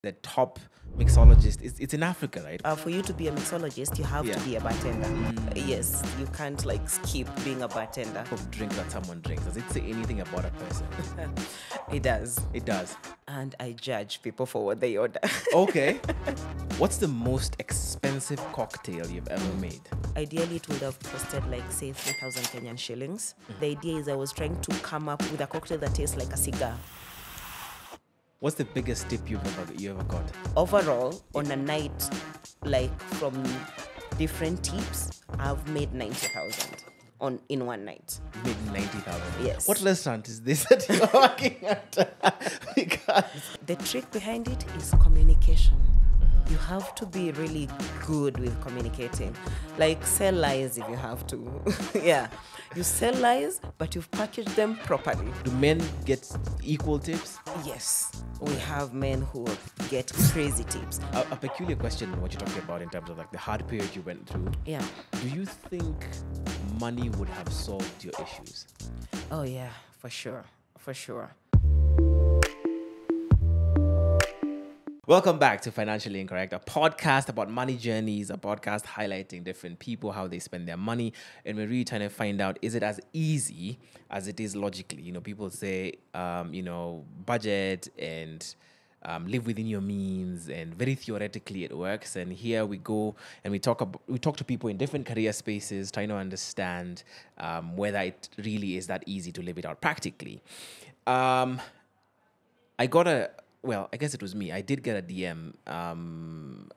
the top mixologist. It's in Africa, right? For you to be a mixologist, you have to be a bartender. Yes, you can't skip being a bartender. Of drink that someone drinks. Does it say anything about a person? It does. It does. And I judge people for what they order. Okay. What's the most expensive cocktail you've ever made? Ideally, it would have costed say 3,000 Kenyan shillings. The idea is I was trying to come up with a cocktail that tastes like a cigar. What's the biggest tip you ever got? Overall, on a night, from different tips, I've made 90,000 in one night. You made 90,000? Yes. What restaurant is this that you're working at? Because the trick behind it is communication. You have to be really good with communicating. Sell lies if you have to. Yeah. You sell lies, but you've packaged them properly. do men get equal tips? Yes. We have men who get crazy tips. A peculiar question, what you're talking about in terms of the hard period you went through. Yeah. Do you think money would have solved your issues? Oh, yeah, for sure. For sure. Welcome back to Financially Incorrect, a podcast about money journeys, a podcast highlighting different people, how they spend their money. And we're really trying to find out, is it as easy as it is logically? People say, budget and live within your means, and very theoretically it works. And here we go and we talk to people in different career spaces, trying to understand whether it really is that easy to live it out practically. I guess it was me. I did get a DM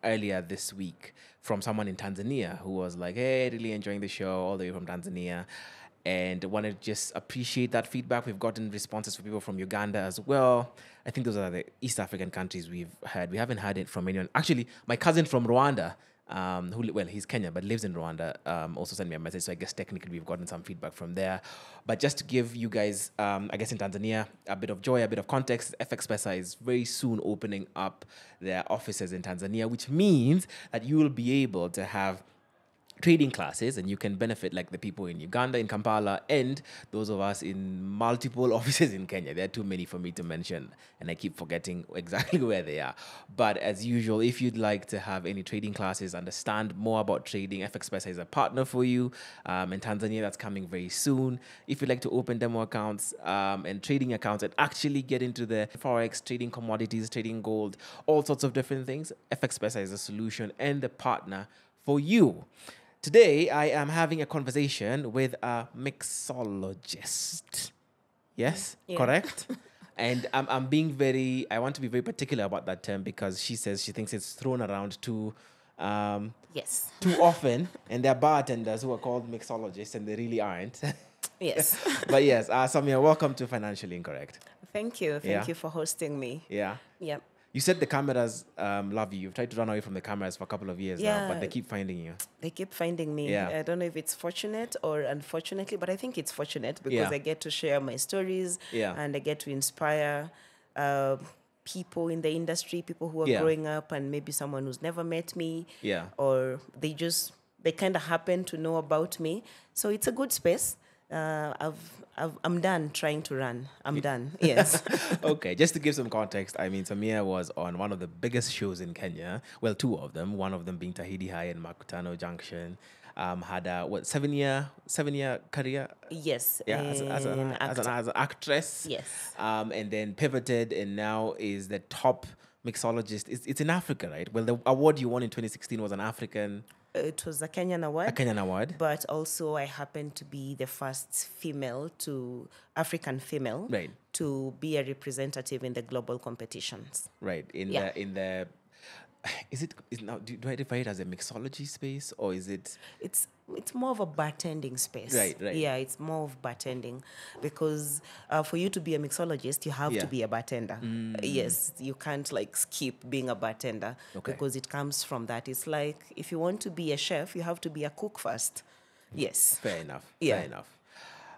earlier this week from someone in Tanzania who was like, hey, really enjoying the show all the way from Tanzania, and wanted to just appreciate that feedback. We've gotten responses from people from Uganda as well. I think those are the East African countries we've had. We haven't had it from anyone. Actually, my cousin from Rwanda, he's Kenyan but lives in Rwanda, also sent me a message. So I guess technically we've gotten some feedback from there. But just to give you guys, I guess in Tanzania, a bit of joy, a bit of context, FX Pesa is very soon opening up their offices in Tanzania, which means that you will be able to have trading classes, and you can benefit like the people in Uganda, in Kampala, and those of us in multiple offices in Kenya. There are too many for me to mention, and I keep forgetting exactly where they are. But as usual, if you'd like to have any trading classes, understand more about trading, FX Pesa is a partner for you. In Tanzania, that's coming very soon. If you'd like to open demo accounts and trading accounts and actually get into the Forex, trading commodities, trading gold, all sorts of different things, FX Pesa is a solution and the partner for you. Today, I am having a conversation with a mixologist. Yes, yeah. Correct? And I want to be very particular about that term because she says she thinks it's thrown around too often. And there are bartenders who are called mixologists and they really aren't. Yes. But yes, Samia, welcome to Financially Incorrect. Thank you. Thank you for hosting me. Yeah. Yeah. You said the cameras love you. You've tried to run away from the cameras for a couple of years now, but they keep finding you. They keep finding me. Yeah. I don't know if it's fortunate or unfortunately, but I think it's fortunate because I get to share my stories and I get to inspire people in the industry, people who are growing up and maybe someone who's never met me or they kind of happen to know about me. So it's a good space. I'm done trying to run. I'm done. Yes. Okay. Just to give some context, I mean, Samia was on one of the biggest shows in Kenya. Well, two of them. One of them being Tahidi High and Makutano Junction. Had a 7-year career? Yes. Yeah, as an actress. Yes. And then pivoted and now is the top mixologist. It's in Africa, right? Well, the award you won in 2016 was an African. It was a Kenyan award. A Kenyan award. But also I happened to be the first African female to be a representative in the global competitions. Right. Do I define it as a mixology space or is it? It's more of a bartending space. Right. Yeah, it's more of bartending because for you to be a mixologist, you have to be a bartender. Yes, you can't skip being a bartender because it comes from that. It's like if you want to be a chef, you have to be a cook first. Yes. Fair enough. Yeah. Fair enough.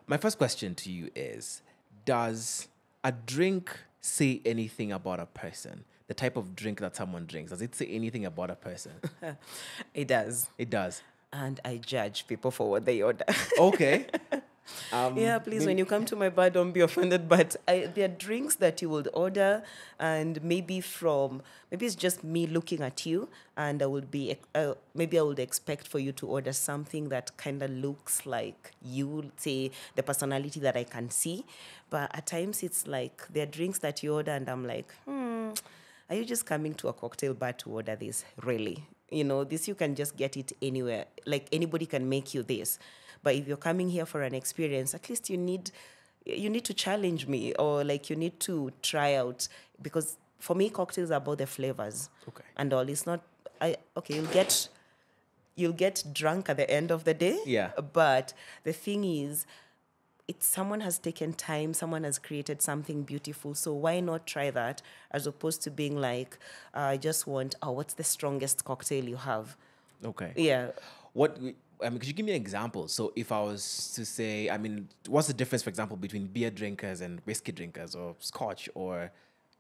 My first question to you is, does a drink say anything about a person? The type of drink that someone drinks, does it say anything about a person? It does. It does. And I judge people for what they order. Okay. Yeah, please, when you come to my bar, don't be offended. But there are drinks that you would order, and maybe it's just me looking at you, and I would be maybe I would expect for you to order something that kind of looks like you, say the personality that I can see. But at times it's like there are drinks that you order, and I'm like, are you just coming to a cocktail bar to order this? Really? This you can just get it anywhere. Like anybody can make you this. But if you're coming here for an experience, at least you need to challenge me, or like you need to try out, because for me cocktails are about the flavors. Okay. And all. It's not you'll get drunk at the end of the day. Yeah. But the thing is, someone has taken time, someone has created something beautiful. So why not try that, as opposed to being like, I just want, what's the strongest cocktail you have? Okay. Yeah. Could you give me an example? So if I was to say, what's the difference, for example, between beer drinkers and whiskey drinkers, or scotch, or,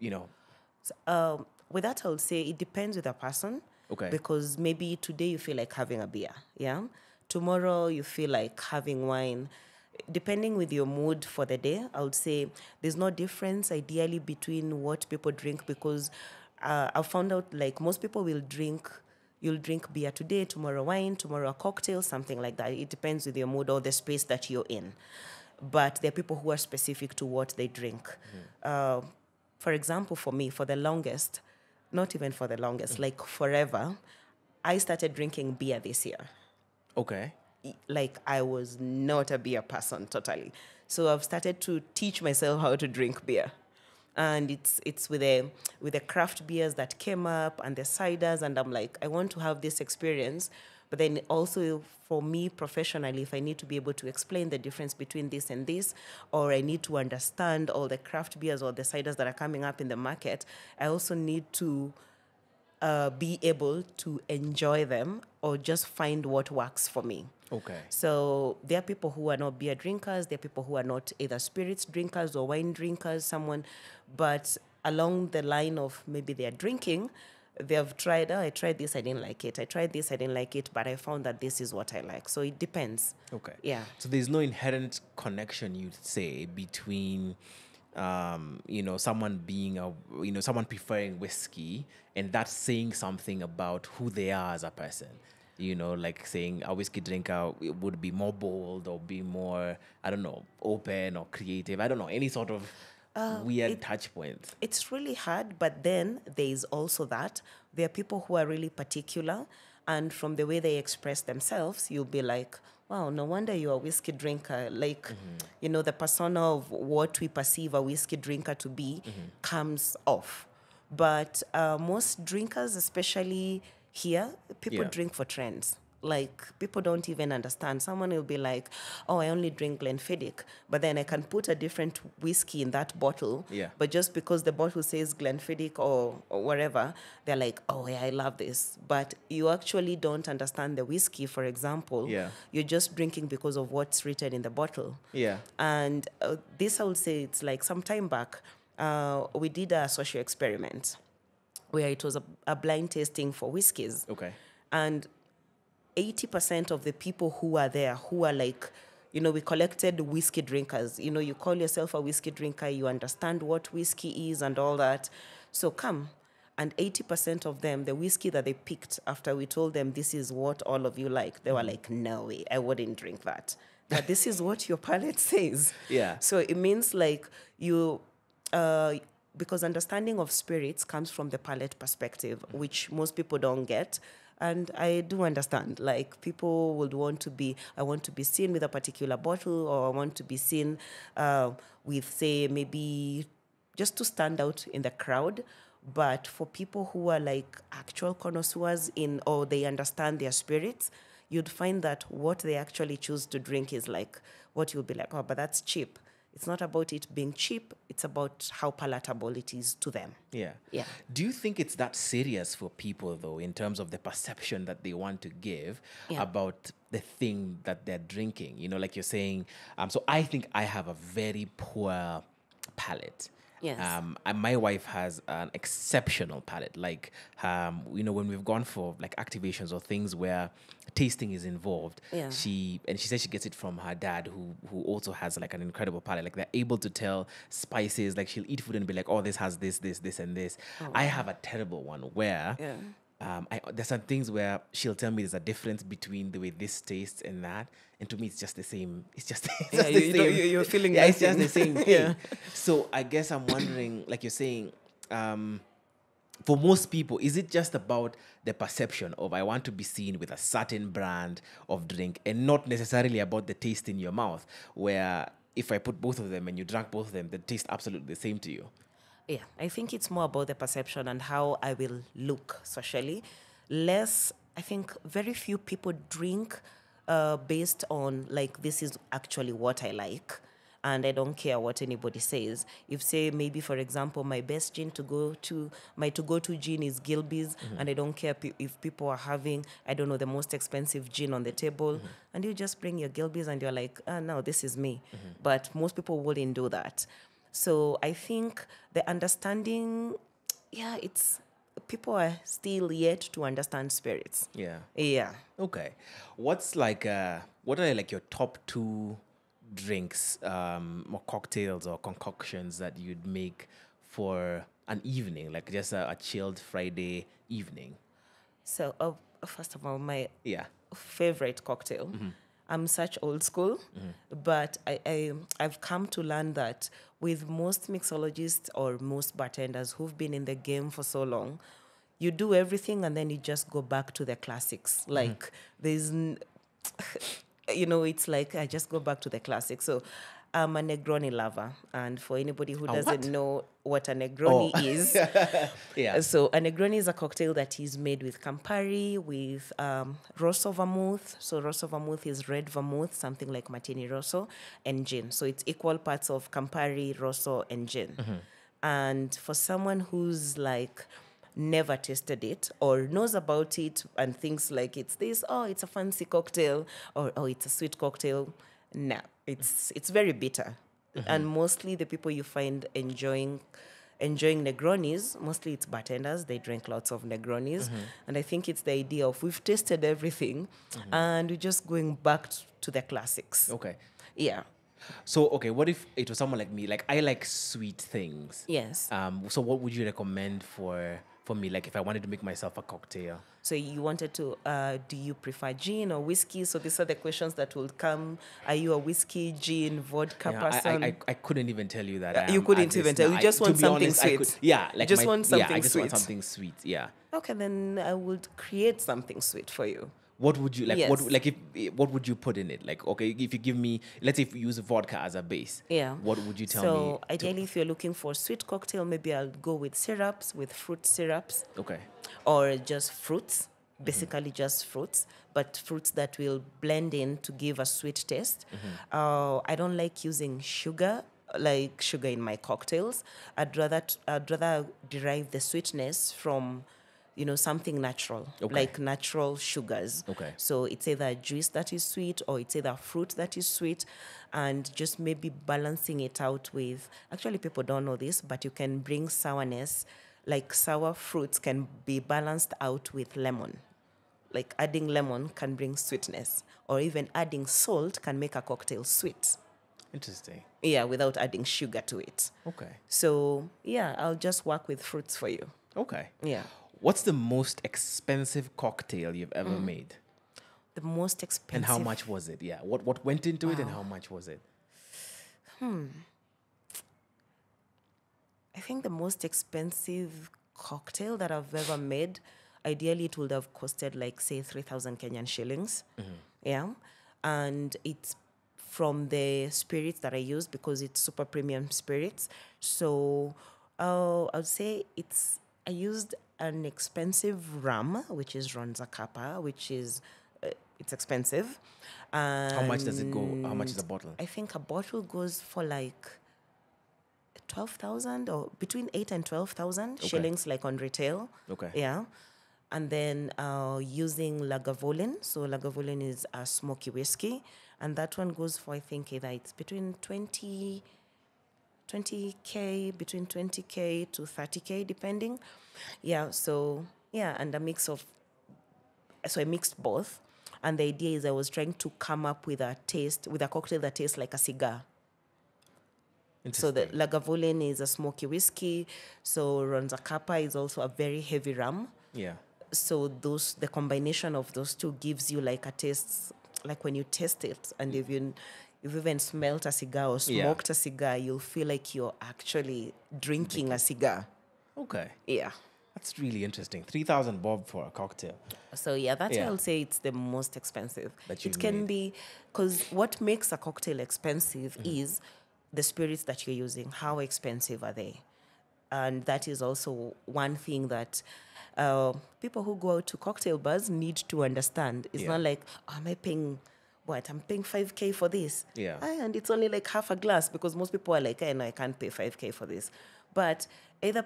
with that, I would say it depends with a person. Okay. Because maybe today you feel like having a beer, yeah? Tomorrow you feel like having wine. Depending with your mood for the day, I would say there's no difference ideally between what people drink, because I've found out like most people you'll drink beer today, tomorrow wine, tomorrow a cocktail, something like that. It depends with your mood or the space that you're in. But there are people who are specific to what they drink. For example, for me, for the longest, not even for the longest, like forever, I started drinking beer this year. Okay. Like I was not a beer person totally. So I've started to teach myself how to drink beer. And it's with the craft beers that came up and the ciders, and I'm like, I want to have this experience. But then also for me professionally, if I need to be able to explain the difference between this and this, or I need to understand all the craft beers or the ciders that are coming up in the market, I also need to be able to enjoy them, or just find what works for me. Okay. So there are people who are not beer drinkers. There are people who are not either spirits drinkers or wine drinkers, but along the line of maybe they're drinking, they've tried, I tried this, I didn't like it. I tried this, I didn't like it, but I found that this is what I like. So it depends. Okay. Yeah. So there's no inherent connection, you'd say, between someone being someone preferring whiskey, and that's saying something about who they are as a person. Like saying a whiskey drinker would be more bold, or be more, I don't know, open or creative. I don't know, any sort of weird touch points. It's really hard, but then there is also that there are people who are really particular, and from the way they express themselves, you'll be like, wow, no wonder you're a whiskey drinker. Like, the persona of what we perceive a whiskey drinker to be comes off. But most drinkers, especially here, people drink for trends. Like, people don't even understand. Someone will be like, oh, I only drink Glenfiddich, but then I can put a different whiskey in that bottle. Yeah. But just because the bottle says Glenfiddich or whatever, they're like, oh, yeah, I love this. But you actually don't understand the whiskey, for example. Yeah. You're just drinking because of what's written in the bottle. Yeah. And this, I would say, it's like some time back, we did a social experiment where it was a blind tasting for whiskeys. Okay. And 80% of the people who are there, who are like, we collected whiskey drinkers. You call yourself a whiskey drinker, you understand what whiskey is and all that. So come. And 80% of them, the whiskey that they picked after we told them this is what all of you like, they were like, no way, I wouldn't drink that. But this is what your palate says. Yeah. So it means like because understanding of spirits comes from the palate perspective, which most people don't get. And I do understand, like, people would I want to be seen with a particular bottle, or I want to be seen with, say, maybe just to stand out in the crowd. But for people who are like actual connoisseurs or they understand their spirits, you'd find that what they actually choose to drink is like what you'll be like, oh, but that's cheap. It's not about it being cheap. It's about how palatable it is to them. Yeah. Yeah. Do you think it's that serious for people, though, in terms of the perception that they want to give about the thing that they're drinking? Like you're saying, so I think I have a very poor palate. Yes. And my wife has an exceptional palate. Like, when we've gone for like activations or things where tasting is involved, Yeah. she says she gets it from her dad, who also has like an incredible palate. Like, they're able to tell spices. Like, she'll eat food and be like, oh, this has this, and this. Oh, I have a terrible one where. Yeah. There's some things where she'll tell me there's a difference between the way this tastes and that, and to me it's just the same. It's just, Yeah, the same. you're feeling yeah, it's just nothing. the same thing. Yeah. So I guess I'm wondering, like you're saying, for most people, is it just about the perception of I want to be seen with a certain brand of drink, and not necessarily about the taste in your mouth? Where if I put both of them and you drank both of them, they taste absolutely the same to you. Yeah, I think it's more about the perception and how I will look socially. Less, I think very few people drink based on like, this is actually what I like. And I don't care what anybody says. If say maybe, for example, my best gin my to-go-to gin is Gilby's, and I don't care if people are having, I don't know, the most expensive gin on the table, and you just bring your Gilby's and you're like, no, this is me. But most people wouldn't do that. So I think the understanding, it's people are still yet to understand spirits. Yeah. Yeah. Okay. What are like your top two drinks, or cocktails or concoctions that you'd make for an evening, like just a chilled Friday evening? So first of all, my Yeah. favorite cocktail. I'm such old school, but I've come to learn that with most mixologists or most bartenders who've been in the game for so long, you do everything and then you just go back to the classics. Like it's like I just go back to the classics. So I'm a Negroni lover, and for anybody who doesn't know what a Negroni is, Yeah. So a Negroni is a cocktail that is made with Campari, with Rosso vermouth. So Rosso vermouth is red vermouth, something like Martini Rosso, and gin. So it's equal parts of Campari, Rosso, and gin. And for someone who's like never tasted it or knows about it and thinks like it's this, it's a fancy cocktail, or it's a sweet cocktail, nah, it's very bitter. And mostly the people you find enjoying Negronis, mostly it's bartenders. They drink lots of Negronis. And I think it's the idea of we've tasted everything and we're just going back to the classics. Okay. Yeah. So, okay, what if it was someone like me? Like, I like sweet things. Yes. So what would you recommend for me, like if I wanted to make myself a cocktail? So you wanted to, do you prefer gin or whiskey? So these are the questions that will come. Are you a whiskey, gin, vodka person? I couldn't even tell you that. You couldn't even tell. You just want something sweet. Want something I just sweet. want something sweet. Yeah. Okay, then I would create something sweet for you. What would you like? Yes. What would you put in it? Like, okay, if you give me, let's say if you use vodka as a base. Yeah. What would you tell me? So ideally, if you're looking for a sweet cocktail, maybe I'll go with syrups, with fruit syrups. Okay. Or just fruits, basically just fruits, but fruits that will blend in to give a sweet taste. I don't like using sugar in my cocktails. I'd rather derive the sweetness from something natural, like natural sugars. Okay. So it's either a juice that is sweet or it's either fruit that is sweet, and just maybe balancing it out with, actually people don't know this, but you can bring sourness, like sour fruits can be balanced out with lemon. Like adding lemon can bring sweetness, or even adding salt can make a cocktail sweet. Interesting. Yeah, without adding sugar to it. Okay. So yeah, I'll just work with fruits for you. Okay. Yeah. What's the most expensive cocktail you've ever made? The most expensive. And how much was it? Yeah. What went into it and how much was it? I think the most expensive cocktail that I've ever made, ideally it would have costed like, say, 3,000 Kenyan shillings. Yeah. And it's from the spirits that I use because it's super premium spirits. So I would say I used an expensive rum, which is Ronzacapa, which is, it's expensive. How much does it go? How much is a bottle? I think a bottle goes for like 12,000 or between 8 and 12,000 shillings, like on retail. Okay. Yeah. And then using Lagavulin. So Lagavulin is a smoky whiskey. And that one goes for, I think, either it's between 20 20K, between 20K to 30K, depending. Yeah, so, yeah, and a mix of, so I mixed both. And the idea is I was trying to come up with a cocktail that tastes like a cigar. So the Lagavulin is a smoky whiskey. So Ronza Kappa is also a very heavy rum. Yeah. So the combination of those two gives you like a taste, like when you taste it, and if you've even smelt a cigar or smoked a cigar, you'll feel like you're actually drinking a cigar. Okay. Yeah. That's really interesting. 3,000 bob for a cocktail. So that's why I'll say it's the most expensive. It can be, because what makes a cocktail expensive is the spirits that you're using. How expensive are they? And that is also one thing that people who go out to cocktail bars need to understand. It's not like, am I paying what? I'm paying 5K for this. Yeah. And it's only like half a glass, because most people are like, no, I can't pay 5K for this. But either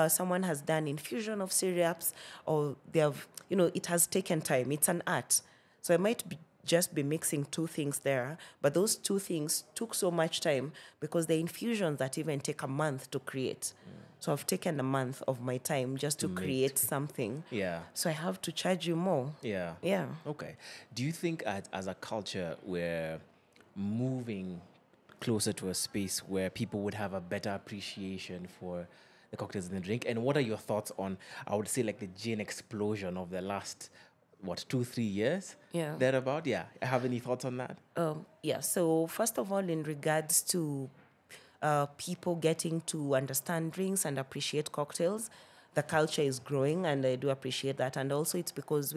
someone has done infusion of syrups, or they have, it has taken time. It's an art. So I might just be mixing two things there, but those two things took so much time because the infusions that even take a month to create. So I've taken a month of my time just to create something. Yeah. So I have to charge you more. Yeah. Yeah. Okay. Do you think as a culture we're moving closer to a space where people would have a better appreciation for the cocktails in the drink? And what are your thoughts on, I would say, like the gin explosion of the last 2-3 years? Yeah. Thereabout? Yeah. Have any thoughts on that? Yeah. So first of all, in regards to people getting to understand drinks and appreciate cocktails, the culture is growing, and I do appreciate that. And also it's because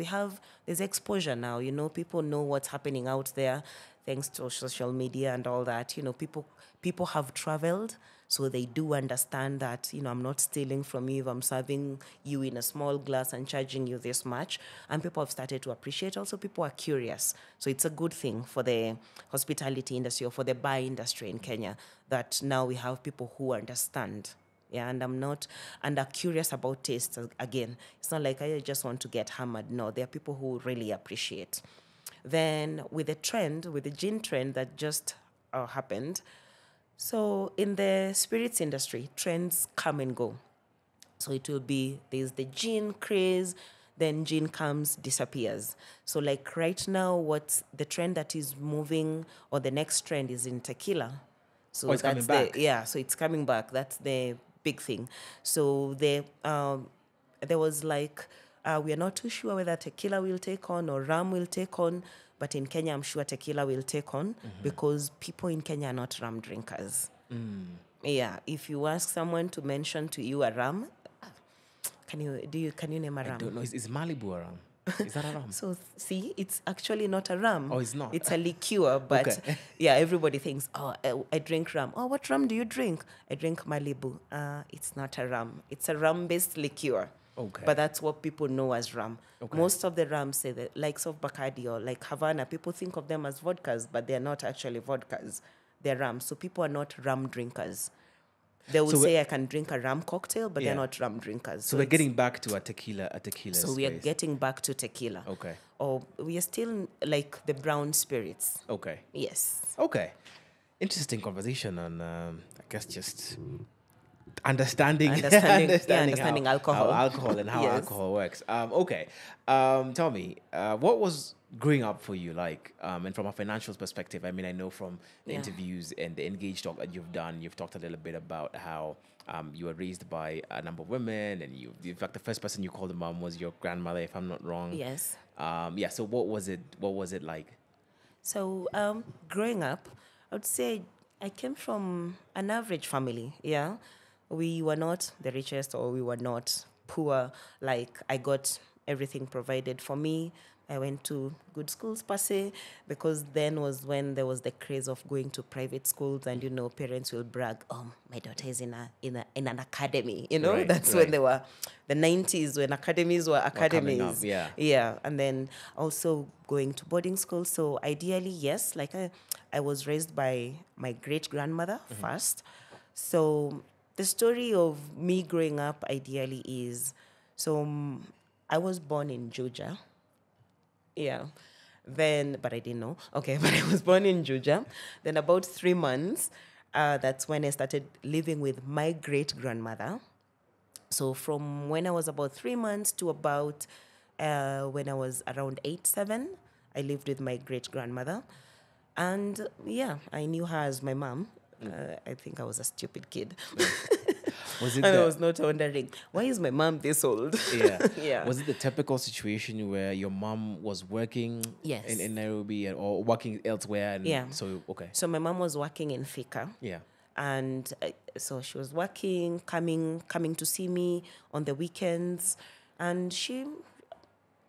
there's exposure now, people know what's happening out there thanks to social media and all that. People have traveled, so they do understand that, I'm not stealing from you if I'm serving you in a small glass and charging you this much. And people have started to appreciate. Also, people are curious. So it's a good thing for the hospitality industry or for the bar industry in Kenya that now we have people who understand. Yeah, and are curious about taste. Again, it's not like I just want to get hammered. No, there are people who really appreciate. Then with the gin trend that just happened, so in the spirits industry, trends come and go. So it will be, there's the gin craze, then gin comes, disappears. So like right now, what's the trend that is moving, or the next trend is in tequila. So it's coming back. So it's coming back. That's the big thing. So there was like, we are not too sure whether tequila will take on or rum will take on, but in Kenya, I'm sure tequila will take on because people in Kenya are not rum drinkers. Yeah, if you ask someone to mention to you a rum, can you name a rum? I don't know. Is Malibu a rum? Is that a rum? So see, it's actually not a rum. Oh, it's not. It's a liqueur, but yeah, everybody thinks, I drink rum. Oh, what rum do you drink? I drink Malibu. It's not a rum. It's a rum-based liqueur. Okay. But that's what people know as rum. Okay. Most of the rums, say the likes of Bacardi or like Havana, people think of them as vodkas, but they're not actually vodkas. They're rums. So people are not rum drinkers. They would say I can drink a rum cocktail, but they're not rum drinkers. So we're getting back to a tequila So we are getting back to tequila. Okay. Or we are still like the brown spirits. Okay. Yes. Okay. Interesting conversation on, I guess, just understanding alcohol. How alcohol and how alcohol works. Okay. Tell me, what was growing up for you like? And from a financial perspective, I mean, I know from the interviews and the Engage talk that you've done, you've talked a little bit about how you were raised by a number of women, and in fact, the first person you called a mom was your grandmother, if I'm not wrong. Yes. So what was it like? So growing up, I would say I came from an average family. Yeah. We were not the richest, or we were not poor. Like, I got everything provided for me. I went to good schools per se, because then was when there was the craze of going to private schools, and parents will brag, my daughter is in an academy. That's when they were the 90s, when academies were academies. Yeah. And then also going to boarding school. So ideally, yes, like I was raised by my great grandmother first. So the story of me growing up ideally is, I was born in Juja. Yeah. But I didn't know. Okay, but I was born in Juja. Then about 3 months, that's when I started living with my great-grandmother. So from when I was about 3 months to about when I was around 8, 7, I lived with my great-grandmother. And yeah, I knew her as my mom. I think I was a stupid kid. Was it and I was not wondering, why is my mom this old? Yeah. Yeah. Was it the typical situation where your mom was working Yes. in Nairobi or working elsewhere? And Yeah. So, okay. So my mom was working in Fika. Yeah. And so she was working, coming to see me on the weekends. And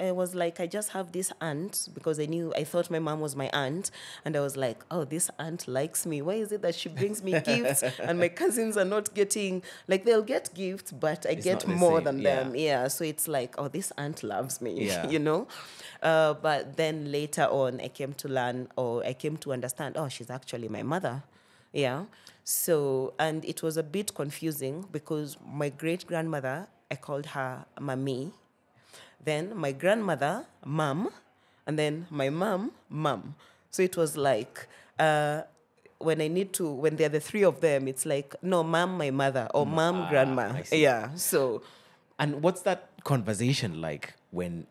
I was like, I just have this aunt, because I thought my mom was my aunt. And I was like, oh, this aunt likes me. Why is it that she brings me gifts and my cousins are not getting, like, they'll get gifts, but I get more than them. Yeah. So it's like, oh, this aunt loves me, you know? But then later on, I came to understand, oh, she's actually my mother. Yeah. So, and it was a bit confusing because my great-grandmother, I called her Mami. Then my grandmother, Mom. And then my mom, Mom. So it was like, when they're the three of them, it's like, no, Mom, my mother, or Mom, grandma. Yeah. So. And what's that conversation like when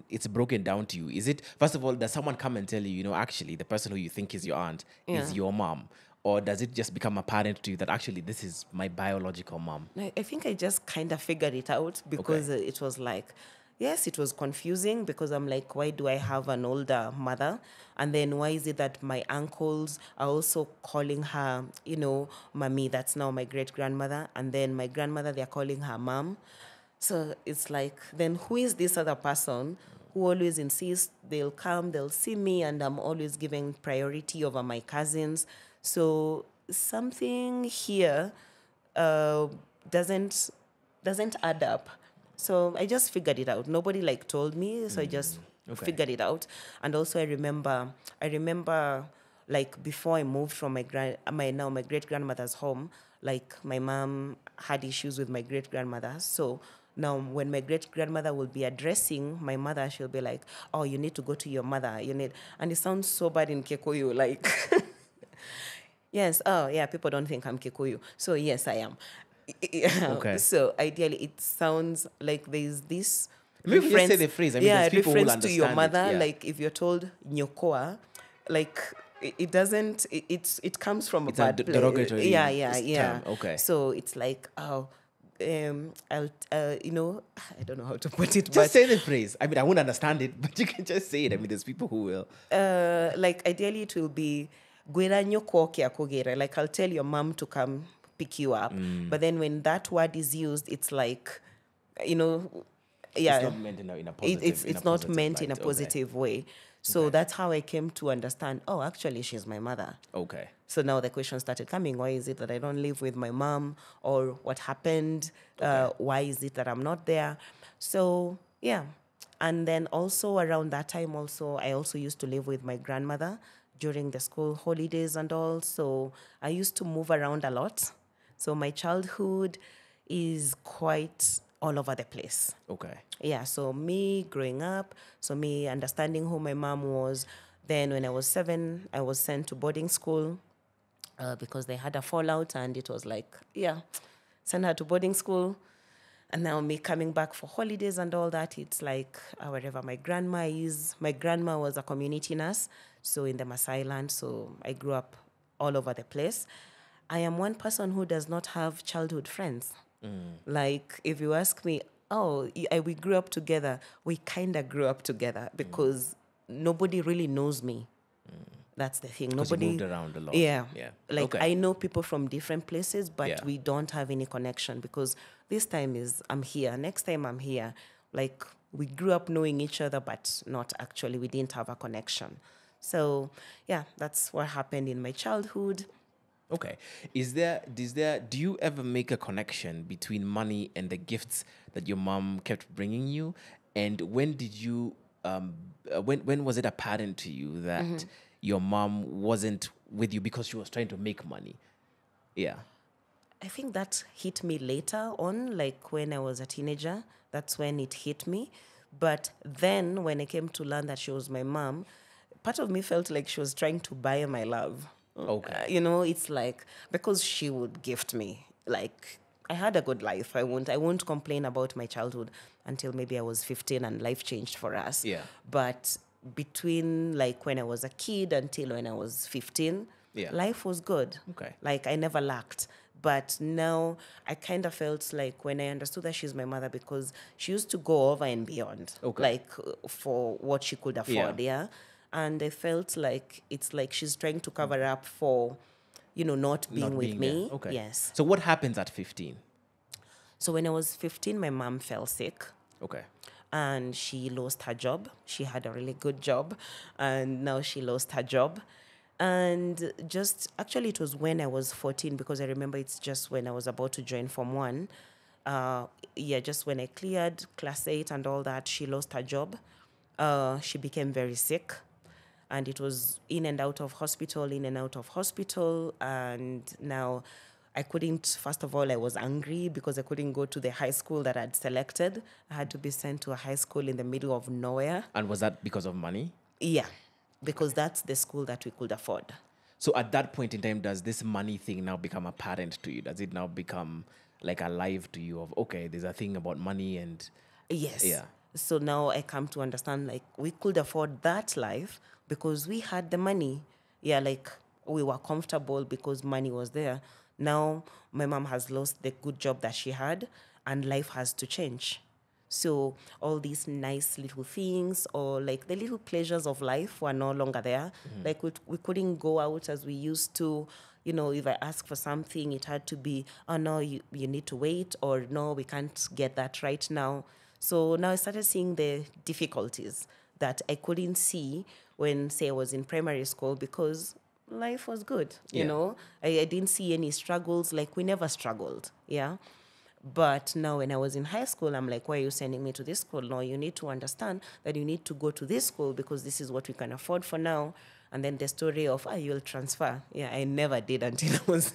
it's broken down to you? Is it, first of all, does someone come and tell you, actually, the person who you think is your aunt is your mom? Or does it just become apparent to you that actually this is my biological mom? I think I just kind of figured it out because it was like, yes, it was confusing because I'm like, why do I have an older mother? And then why is it that my uncles are also calling her, Mami, that's now my great-grandmother. And then my grandmother, they're calling her mom. So it's like, then who is this other person who always insists they'll come, they'll see me, and I'm always giving priority over my cousins? So something here doesn't add up. So I just figured it out. Nobody told me, so I just figured it out. And also I remember before I moved from my great-grandmother's home, my mom had issues with my great-grandmother. So now when my great-grandmother will be addressing my mother, she'll be like, oh, you need to go to your mother. And it sounds so bad in Kikuyu, yes, oh yeah, people don't think I'm Kikuyu. So yes, I am. Okay. So ideally, it sounds like there's this maybe you just say the phrase. I mean, there's people who reference to your mother. It, yeah. Like if you're told nyokoa, it doesn't. It comes from a bad place. Derogatory. Yeah. Term. Okay. So it's like, oh, I don't know how to put it. Just say the phrase. I mean, I won't understand it, but you can just say it. I mean, there's people who will. Ideally, it will be gwera nyoko kia kogera. Like I'll tell your mom to come pick you up. But then when that word is used, it's like, it's not meant in a positive it's not meant in a positive way. So that's how I came to understand, oh, actually, she's my mother. Okay. So now the question started coming, why is it that I don't live with my mom? Or what happened? Why is it that I'm not there? So, yeah. And then also around that time I also used to live with my grandmother during the school holidays and all. So I used to move around a lot. So my childhood is quite all over the place. Okay. Yeah, so me growing up, me understanding who my mom was. Then when I was 7, I was sent to boarding school because they had a fallout, and it was like, yeah, send her to boarding school. And now me coming back for holidays and all that, it's like wherever my grandma is. My grandma was a community nurse, so in the Maasai land, so I grew up all over the place. I am one person who does not have childhood friends. Like, if you ask me, we grew up together, we kind of grew up together because nobody really knows me. That's the thing. Nobody you moved around a lot. Yeah. I know people from different places, but we don't have any connection because this time I'm here, next time I'm here. Like, we grew up knowing each other, but not actually, we didn't have a connection. So, yeah, that's what happened in my childhood. Okay. Do you ever make a connection between money and the gifts that your mom kept bringing you? And when did you, when was it apparent to you that your mom wasn't with you because she was trying to make money? Yeah. I think that hit me later on, like when I was a teenager. That's when it hit me. But then when I came to learn that she was my mom, part of me felt like she was trying to buy my love. Okay. It's like, because she would gift me. Like, I had a good life. I won't complain about my childhood until maybe I was 15 and life changed for us. Yeah. But between like when I was a kid until when I was 15, life was good. Okay. Like, I never lacked. But now I kind of felt like when I understood that she's my mother, because she used to go over and beyond, like for what she could afford, And I felt like it's like she's trying to cover up for, not being with me. There. Okay. Yes. So what happens at 15? So when I was 15, my mom fell sick. Okay. And she lost her job. She had a really good job, and now she lost her job. And actually, it was when I was 14, because I remember it's just when I was about to join Form 1. Just when I cleared Class 8 and all that, she lost her job. She became very sick. And it was in and out of hospital. And now I couldn't, first of all, I was angry because I couldn't go to the high school that I'd selected. I had to be sent to a high school in the middle of nowhere. And was that because of money? Yeah. Because that's the school that we could afford. So at that point in time, does this money thing now become apparent to you? Does it now become like alive to you of, okay, there's a thing about money and... Yes. Yeah. So now I come to understand, like, we could afford that life because we had the money. Yeah, like, we were comfortable because money was there. Now my mom has lost the good job that she had, and life has to change. So all these nice little things, or like the little pleasures of life, were no longer there. Mm-hmm. Like, we couldn't go out as we used to. If I ask for something, it had to be, oh, no, you need to wait, or no, we can't get that right now. So now I started seeing the difficulties that I couldn't see when, say, I was in primary school, because life was good, you know. I didn't see any struggles. Like, we never struggled, yeah. But now when I was in high school, I'm like, why are you sending me to this school? No, you need to understand that you need to go to this school because this is what we can afford for now. And then the story of, you'll transfer. Yeah, I never did until I was,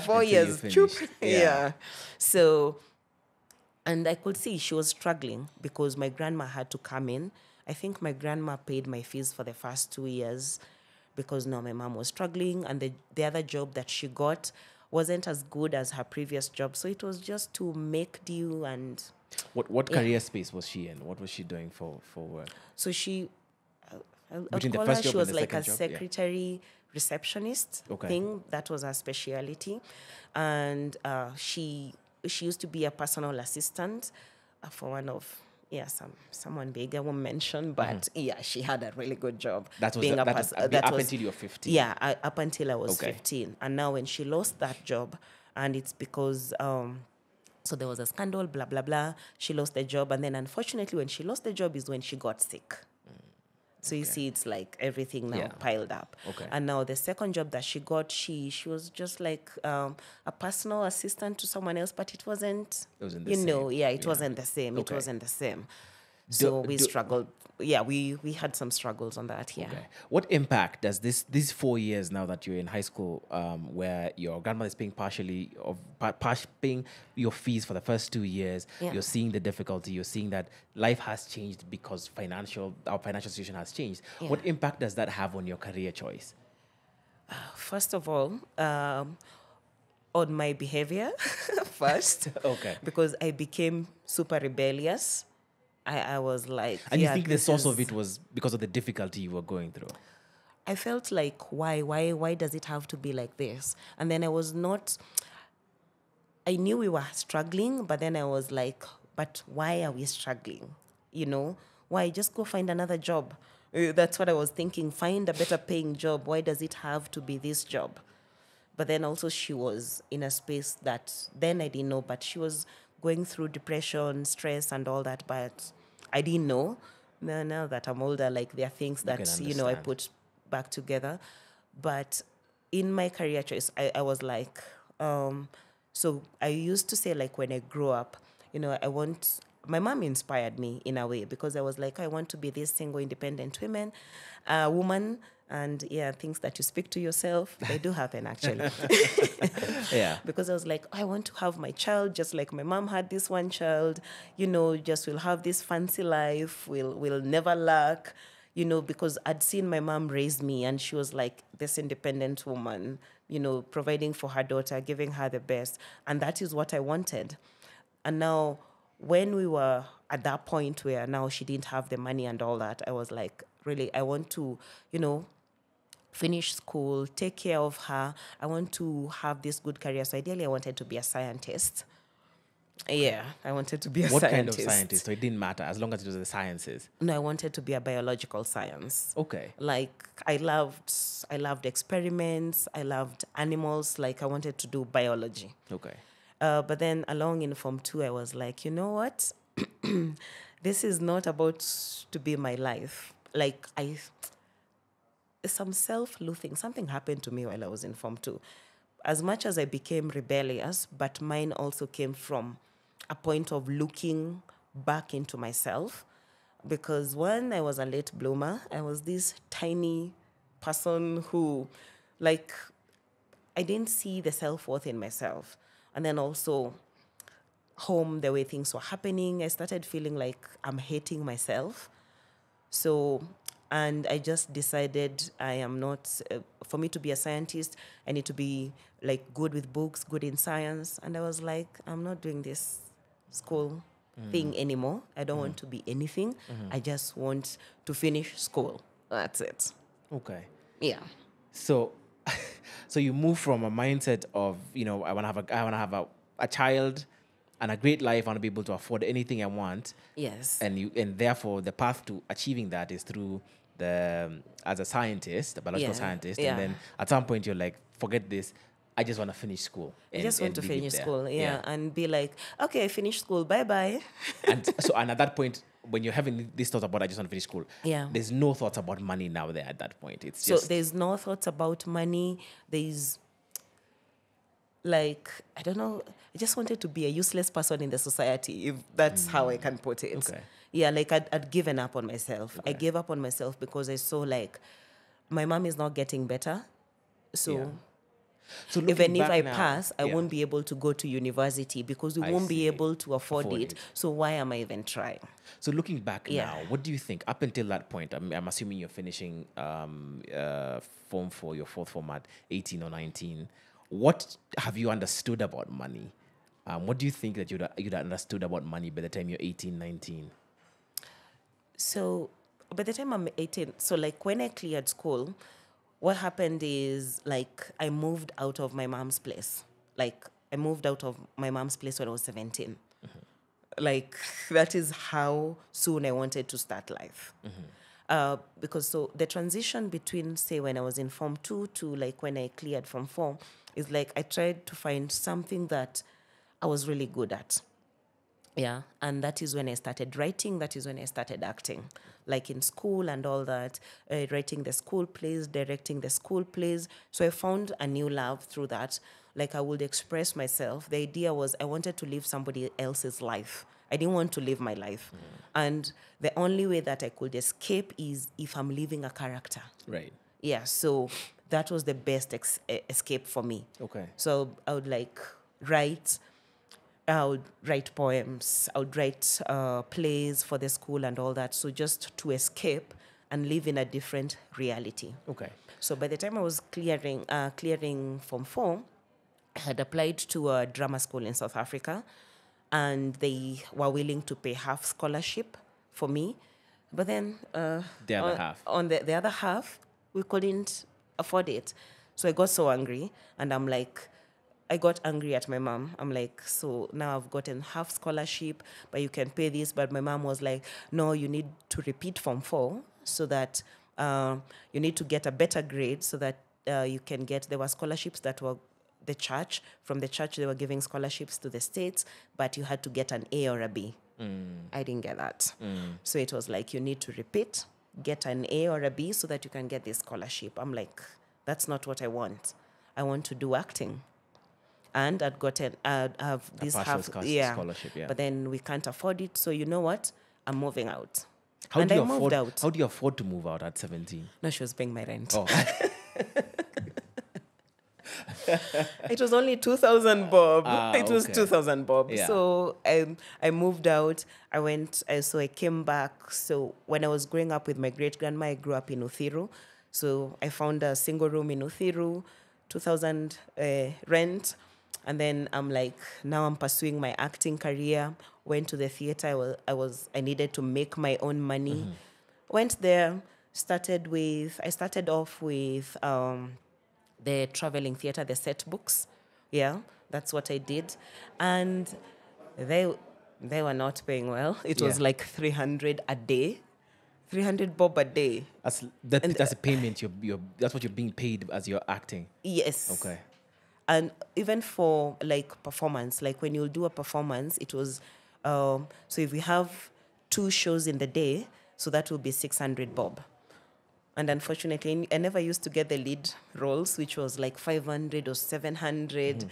4 years. Yeah. So, and I could see she was struggling because my grandma had to come in. I think my grandma paid my fees for the first 2 years because now my mom was struggling, and the other job that she got wasn't as good as her previous job. So it was just to make do. And what career space was she in? What was she doing for work? So she, between the first job she was and the like a second job? secretary receptionist thing. That was her specialty. And she used to be a personal assistant for one of someone big I won't mention, but she had a really good job. That was up until you were 15. Yeah, up until I was 15. And now when she lost that job, and it's because so there was a scandal, blah blah blah. She lost the job, and then unfortunately, when she lost the job is when she got sick. So you see, it's like everything now piled up. And now the second job that she got, she was just like a personal assistant to someone else, but it wasn't, wasn't the same. It wasn't the same. So we struggled. Yeah, we had some struggles on that, What impact does these 4 years now that you're in high school, where your grandmother is paying paying your fees for the first 2 years, you're seeing the difficulty, you're seeing that life has changed because our financial situation has changed. What impact does that have on your career choice? First of all, on my behavior first. Because I became super rebellious. I was like... And you think the source of it was because of the difficulty you were going through? I felt like, why does it have to be like this? And then I was not... I knew we were struggling, but then I was like, but why are we struggling? Why? Just go find another job. That's what I was thinking. Find a better paying job. Why does it have to be this job? But then also she was in a space that then I didn't know, but she was going through depression, stress, and all that, but I didn't know. Now that I'm older, like, there are things that, I put back together. But in my career choice, I was like, so I used to say, like, when I grow up, my mom inspired me in a way, because I was like, I want to be this single, independent woman. And things that you speak to yourself, they do happen, actually. Because I was like, I want to have my child just like my mom had this one child. Just we'll have this fancy life. We'll never lack. you know, because I'd seen my mom raise me and she was like this independent woman, you know, providing for her daughter, giving her the best. And that is what I wanted. And now, when we were at that point where now she didn't have the money and all that, I was like, really, I want to, you know, finish school, take care of her. I want to have this good career. So ideally, I wanted to be a scientist. Yeah, I wanted to be a What scientist. kind of scientist? So it didn't matter as long as it was the sciences. No, I wanted to be a biological science. Okay. Like I loved experiments. I loved animals. Like I wanted to do biology. Okay. But then along in Form 2, I was like, you know what? This is not about to be my life. Like some self-loathing. Something happened to me while I was in Form 2. As much as I became rebellious, but mine also came from a point of looking back into myself. Because when I was a late bloomer, I was this tiny person who, like, I didn't see the self-worth in myself. And then also home, the way things were happening, I started feeling like I'm hating myself. So, and I just decided I am not, for me to be a scientist, I need to be like good with books, good in science. And I was like, I'm not doing this school thing anymore. I don't want to be anything. I just want to finish school. That's it. Okay. Yeah. So, so you move from a mindset of, you know, I want to have a child and a great life. I want to be able to afford anything I want. Yes. And therefore the path to achieving that is through as a scientist, a biological scientist. Yeah. And then at some point you're like, forget this. I just want to finish school. I just want to finish school, and be like, okay, I finished school, bye-bye. And at that point, when you're having this thought about I just want to finish school, there's no thoughts about money now there at that point. It's just... So there's no thoughts about money. There's, like, I don't know, I just wanted to be a useless person in the society, if that's how I can put it. Okay. Yeah, like I'd given up on myself. Okay. I gave up on myself because I saw, like, my mom is not getting better. So... Yeah. So even if I pass, I won't be able to go to university because we won't be able to afford it. So why am I even trying? So looking back now, what do you think up until that point? I'm assuming you're finishing Form 4, your fourth form at 18 or 19. What have you understood about money? What do you think that you'd understood about money by the time you're 18, 19? So by the time I'm 18, so like when I cleared school, what happened is, like, I moved out of my mom's place. Like, I moved out of my mom's place when I was 17. Like, that is how soon I wanted to start life. Because so the transition between, say, when I was in Form 2 to, like, when I cleared Form 4 is, like, I tried to find something that I was really good at. Yeah, and that is when I started writing. That is when I started acting, like in school and all that, writing the school plays, directing the school plays. So I found a new love through that. Like I would express myself. The idea was I wanted to live somebody else's life. I didn't want to live my life. And the only way that I could escape is if I'm living a character. Right. Yeah, so that was the best escape for me. Okay. So I would write... I would write poems, I would write plays for the school and all that. So just to escape and live in a different reality. Okay. So by the time I was clearing Form 4, I had applied to a drama school in South Africa, and they were willing to pay half scholarship for me. But then the other half. On the other half, we couldn't afford it. So I got so angry, and I got angry at my mom. I'm like, so now I've gotten half scholarship, but you can pay this. But my mom was like, no, you need to repeat Form 4 so that you need to get a better grade so that you can get... There were scholarships that were from the church, they were giving scholarships to the states, but you had to get an A or a B. I didn't get that. So it was like, you need to repeat, get an A or a B so that you can get this scholarship. I'm like, that's not what I want. I want to do acting. And I'd have this half scholarship, but then we can't afford it. So you know what? I'm moving out. How do you afford to move out at 17? No, she was paying my rent. Oh. It was only 2,000 bob. It was Okay. 2,000 bob. Yeah. So I moved out. So I came back. So when I was growing up with my great grandma, I grew up in Uthiru. So I found a single room in Uthiru, 2,000 rent. And then I'm like, now I'm pursuing my acting career. Went to the theater. I needed to make my own money. Went there. I started off with the traveling theater, the set books. Yeah, that's what I did. And they they were not paying well. It was like 300 a day. 300 bob a day. That's a payment that's what you're being paid as you're acting. Yes. Okay. And even for like performance, like when you'll do a performance, it was so if we have 2 shows in the day, so that will be 600 bob. And unfortunately, I never used to get the lead roles, which was like 500 or 700,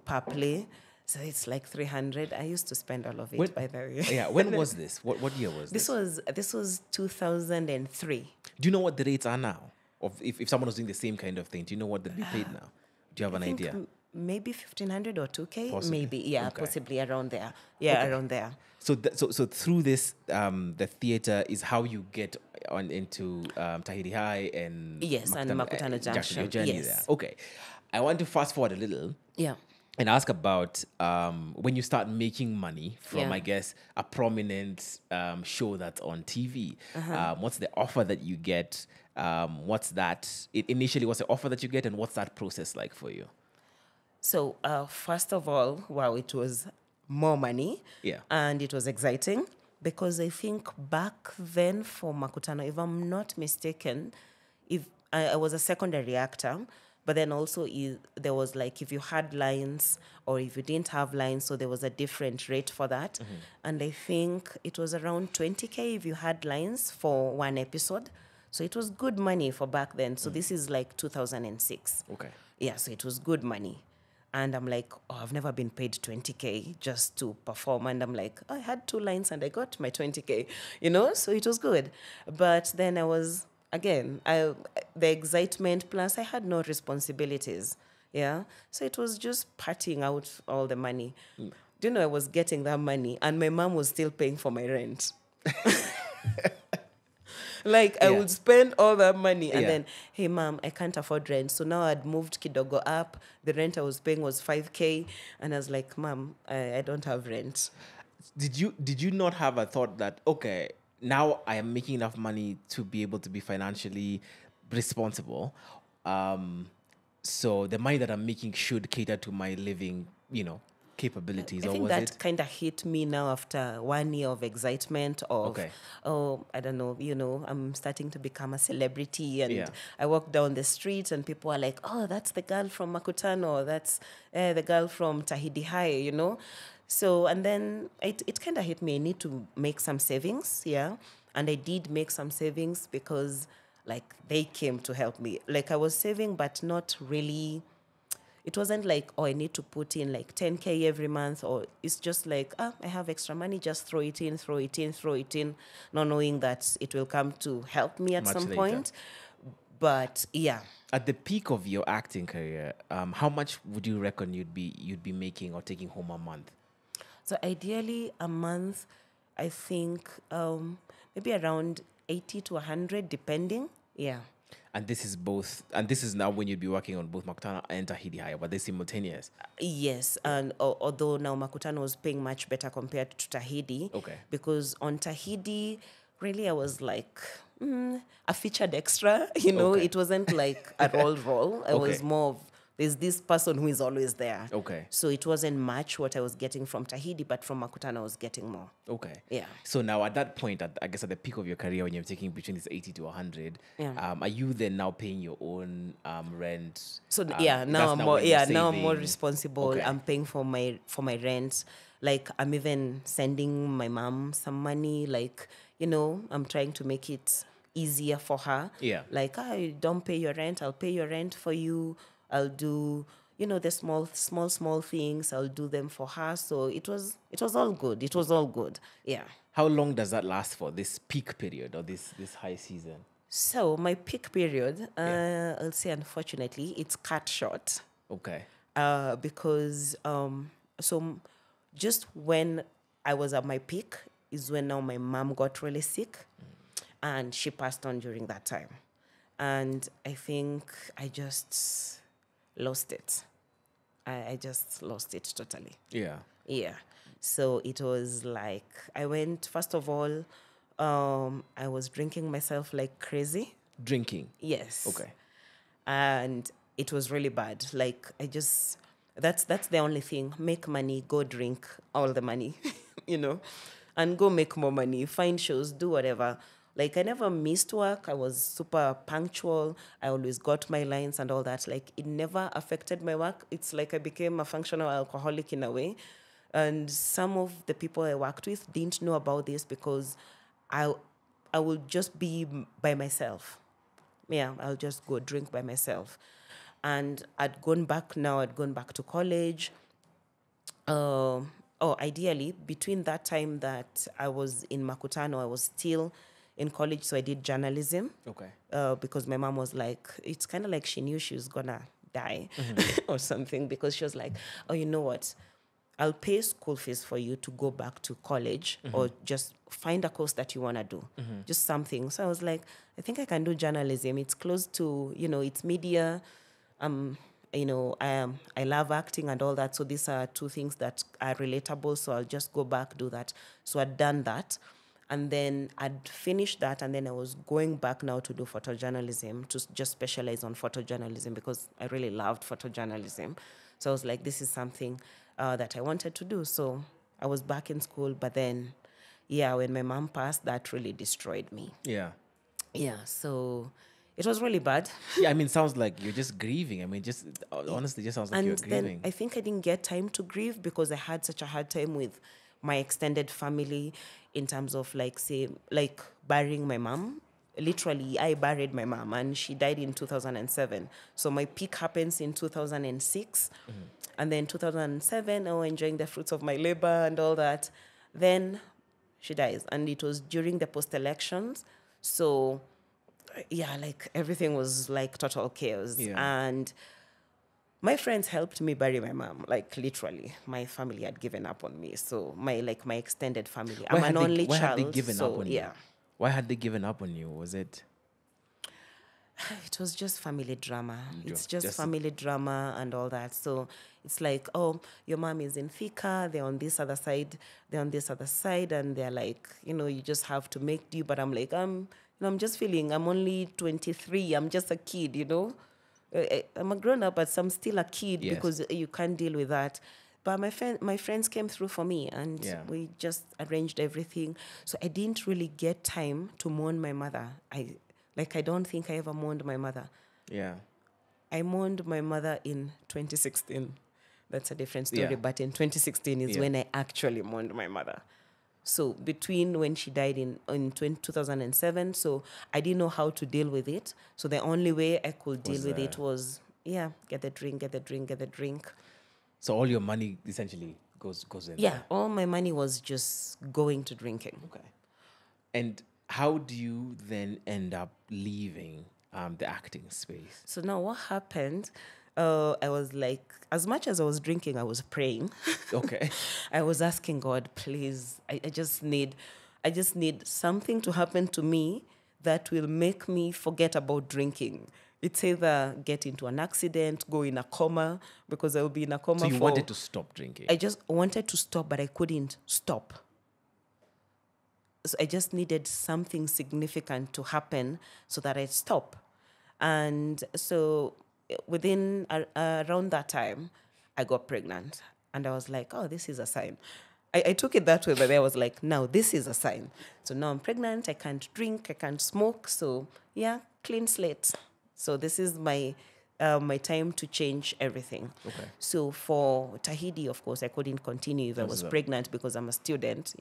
per play. So it's like 300. I used to spend all of it, by the way. Yeah. When was this? What year was this? This was 2003. Do you know what the rates are now? If someone was doing the same kind of thing, do you know what they'd be paid now? Do you have an idea? Maybe 1,500 or 2K. Possibly. Maybe, yeah, okay. Possibly around there. Yeah, okay. Around there. So through this, the theater is how you get on into Tahiti High and Makutano Junction. Your journey there. Okay, I want to fast forward a little. Yeah. And ask about when you start making money from, I guess, a prominent show that's on TV. What's the offer that you get? What's the offer that you get, and what's that process like for you? So first of all, wow, it was more money. Yeah. And it was exciting because I think back then for Makutano, if I'm not mistaken, if I was a secondary actor, but then also there was like if you had lines or if you didn't have lines, so there was a different rate for that. And I think it was around 20K if you had lines for one episode. So it was good money for back then. So this is like 2006. Okay. Yeah, so it was good money. And I'm like, I've never been paid 20K just to perform. And I'm like, I had 2 lines and I got my 20K, so it was good. But then I was, again, the excitement plus I had no responsibilities. Yeah. So it was just partying out all the money. Do you know I was getting that money and my mom was still paying for my rent? I would spend all that money and then, hey, mom, I can't afford rent. So now I'd moved kidogo up. The rent I was paying was 5K. And I was like, mom, I don't have rent. Did you not have a thought that, okay, now I am making enough money to be able to be financially responsible. So the money that I'm making should cater to my living, capabilities. I think that kind of hit me now after 1 year of excitement of, I don't know, I'm starting to become a celebrity. And I walk down the street and people are like, oh, that's the girl from Makutano. That's the girl from Tahiti High, So, and then it kind of hit me. I need to make some savings, And I did make some savings because, they came to help me. I was saving, but not really. It wasn't like, I need to put in 10K every month, or it's just I have extra money, just throw it in, not knowing that it will come to help me at some point. But, yeah. At the peak of your acting career, how much would you reckon you'd be making or taking home a month? So ideally, a month, I think maybe around 80 to 100, depending. Yeah. And this is now when you'd be working on both Makutano and Tahiti High. Were they simultaneous? Yes. And although now Makutano was paying much better compared to Tahiti. Okay. Because on Tahiti, really I was a featured extra. It wasn't like a role. I was more of, there's this person who is always there. Okay. So it wasn't much what I was getting from Tahiti, but from Makutano I was getting more. Okay. Yeah. So now at that point, I guess at the peak of your career, when you're taking between this 80 to 100, are you then now paying your own rent? So now I'm more responsible. Okay. I'm paying for my rent. I'm even sending my mom some money. I'm trying to make it easier for her. Yeah. I don't pay your rent, I'll pay your rent for you. I'll do, the small things. I'll do them for her. So it was all good. It was all good. Yeah. How long does that last for, this peak period or this high season? So my peak period, I'll say unfortunately, it's cut short. Okay. Because so just when I was at my peak is when now my mom got really sick, and she passed on during that time, and I think I just lost it. I just lost it totally. Yeah. Yeah. So it was like I went, first of all, I was drinking myself like crazy. Drinking? Yes. Okay. And it was really bad. Like that's the only thing. Make money, go drink all the money, and go make more money, find shows, do whatever. Like I never missed work. I was super punctual. I always got my lines and all that. Like it never affected my work. It's like I became a functional alcoholic in a way. And some of the people I worked with didn't know about this because I I would just be by myself. Yeah, I'll just go drink by myself. And I'd gone back to college. Ideally, between that time that I was in Makutano, I was still in college, so I did journalism. Okay. Because my mom was like, it's kind of like she knew she was gonna die or something, because she was like, oh, you know what? I'll pay school fees for you to go back to college or just find a course that you want to do, just something. So I was like, I think I can do journalism. It's close to, it's media. I love acting and all that. So these are two things that are relatable. So I'll just go back, do that. So I'd done that. And then I'd finished that. And then I was going back now to do photojournalism, to just specialize on photojournalism because I really loved photojournalism. So I was like, this is something that I wanted to do. So I was back in school. But then, when my mom passed, that really destroyed me. Yeah. Yeah. So it was really bad. Yeah, I mean, sounds like you're just grieving. I mean, just honestly, just sounds like you're grieving. And then I think I didn't get time to grieve because I had such a hard time with my extended family in terms of like burying my mom. Literally, I buried my mom and she died in 2007. So my peak happens in 2006. And then 2007, enjoying the fruits of my labor and all that. Then she dies. And it was during the post-elections. So like everything was like total chaos. Yeah. And my friends helped me bury my mom. Like literally, my family had given up on me. So my extended family. I'm an only child. Why had they given up on you? Yeah. Why had they given up on you? Was it? It was just family drama. It's just family drama and all that. So it's like, oh, your mom is in Thika, they're on this other side, and they're like, you just have to make do. But I'm like, I'm just feeling, I'm only 23, I'm just a kid, I'm a grown up, but I'm still a kid because you can't deal with that. But my friends came through for me, and we just arranged everything. So I didn't really get time to mourn my mother. I don't think I ever mourned my mother. Yeah. I mourned my mother in 2016. That's a different story. Yeah. But in 2016 is when I actually mourned my mother. So between when she died in 2007, so I didn't know how to deal with it. So the only way I could deal with it was, get the drink. So all your money essentially goes in Yeah, there. all my money was just going to drinking. Okay. And how do you then end up leaving the acting space? So now what happened, I was like, as much as I was drinking, I was praying. Okay. I was asking God, please, I just need something to happen to me that will make me forget about drinking. It's either get into an accident, go in a coma, because I will be in a coma. So you wanted to stop drinking? I just wanted to stop, but I couldn't stop. So I just needed something significant to happen so that I'd stop. And so within around that time, I got pregnant. And I was like, oh, this is a sign. I took it that way, but I was like, now this is a sign. So now I'm pregnant, I can't drink, I can't smoke. So clean slate. So this is my time to change everything. Okay. So for Tahidi, of course, I couldn't continue if I was pregnant because I'm a student,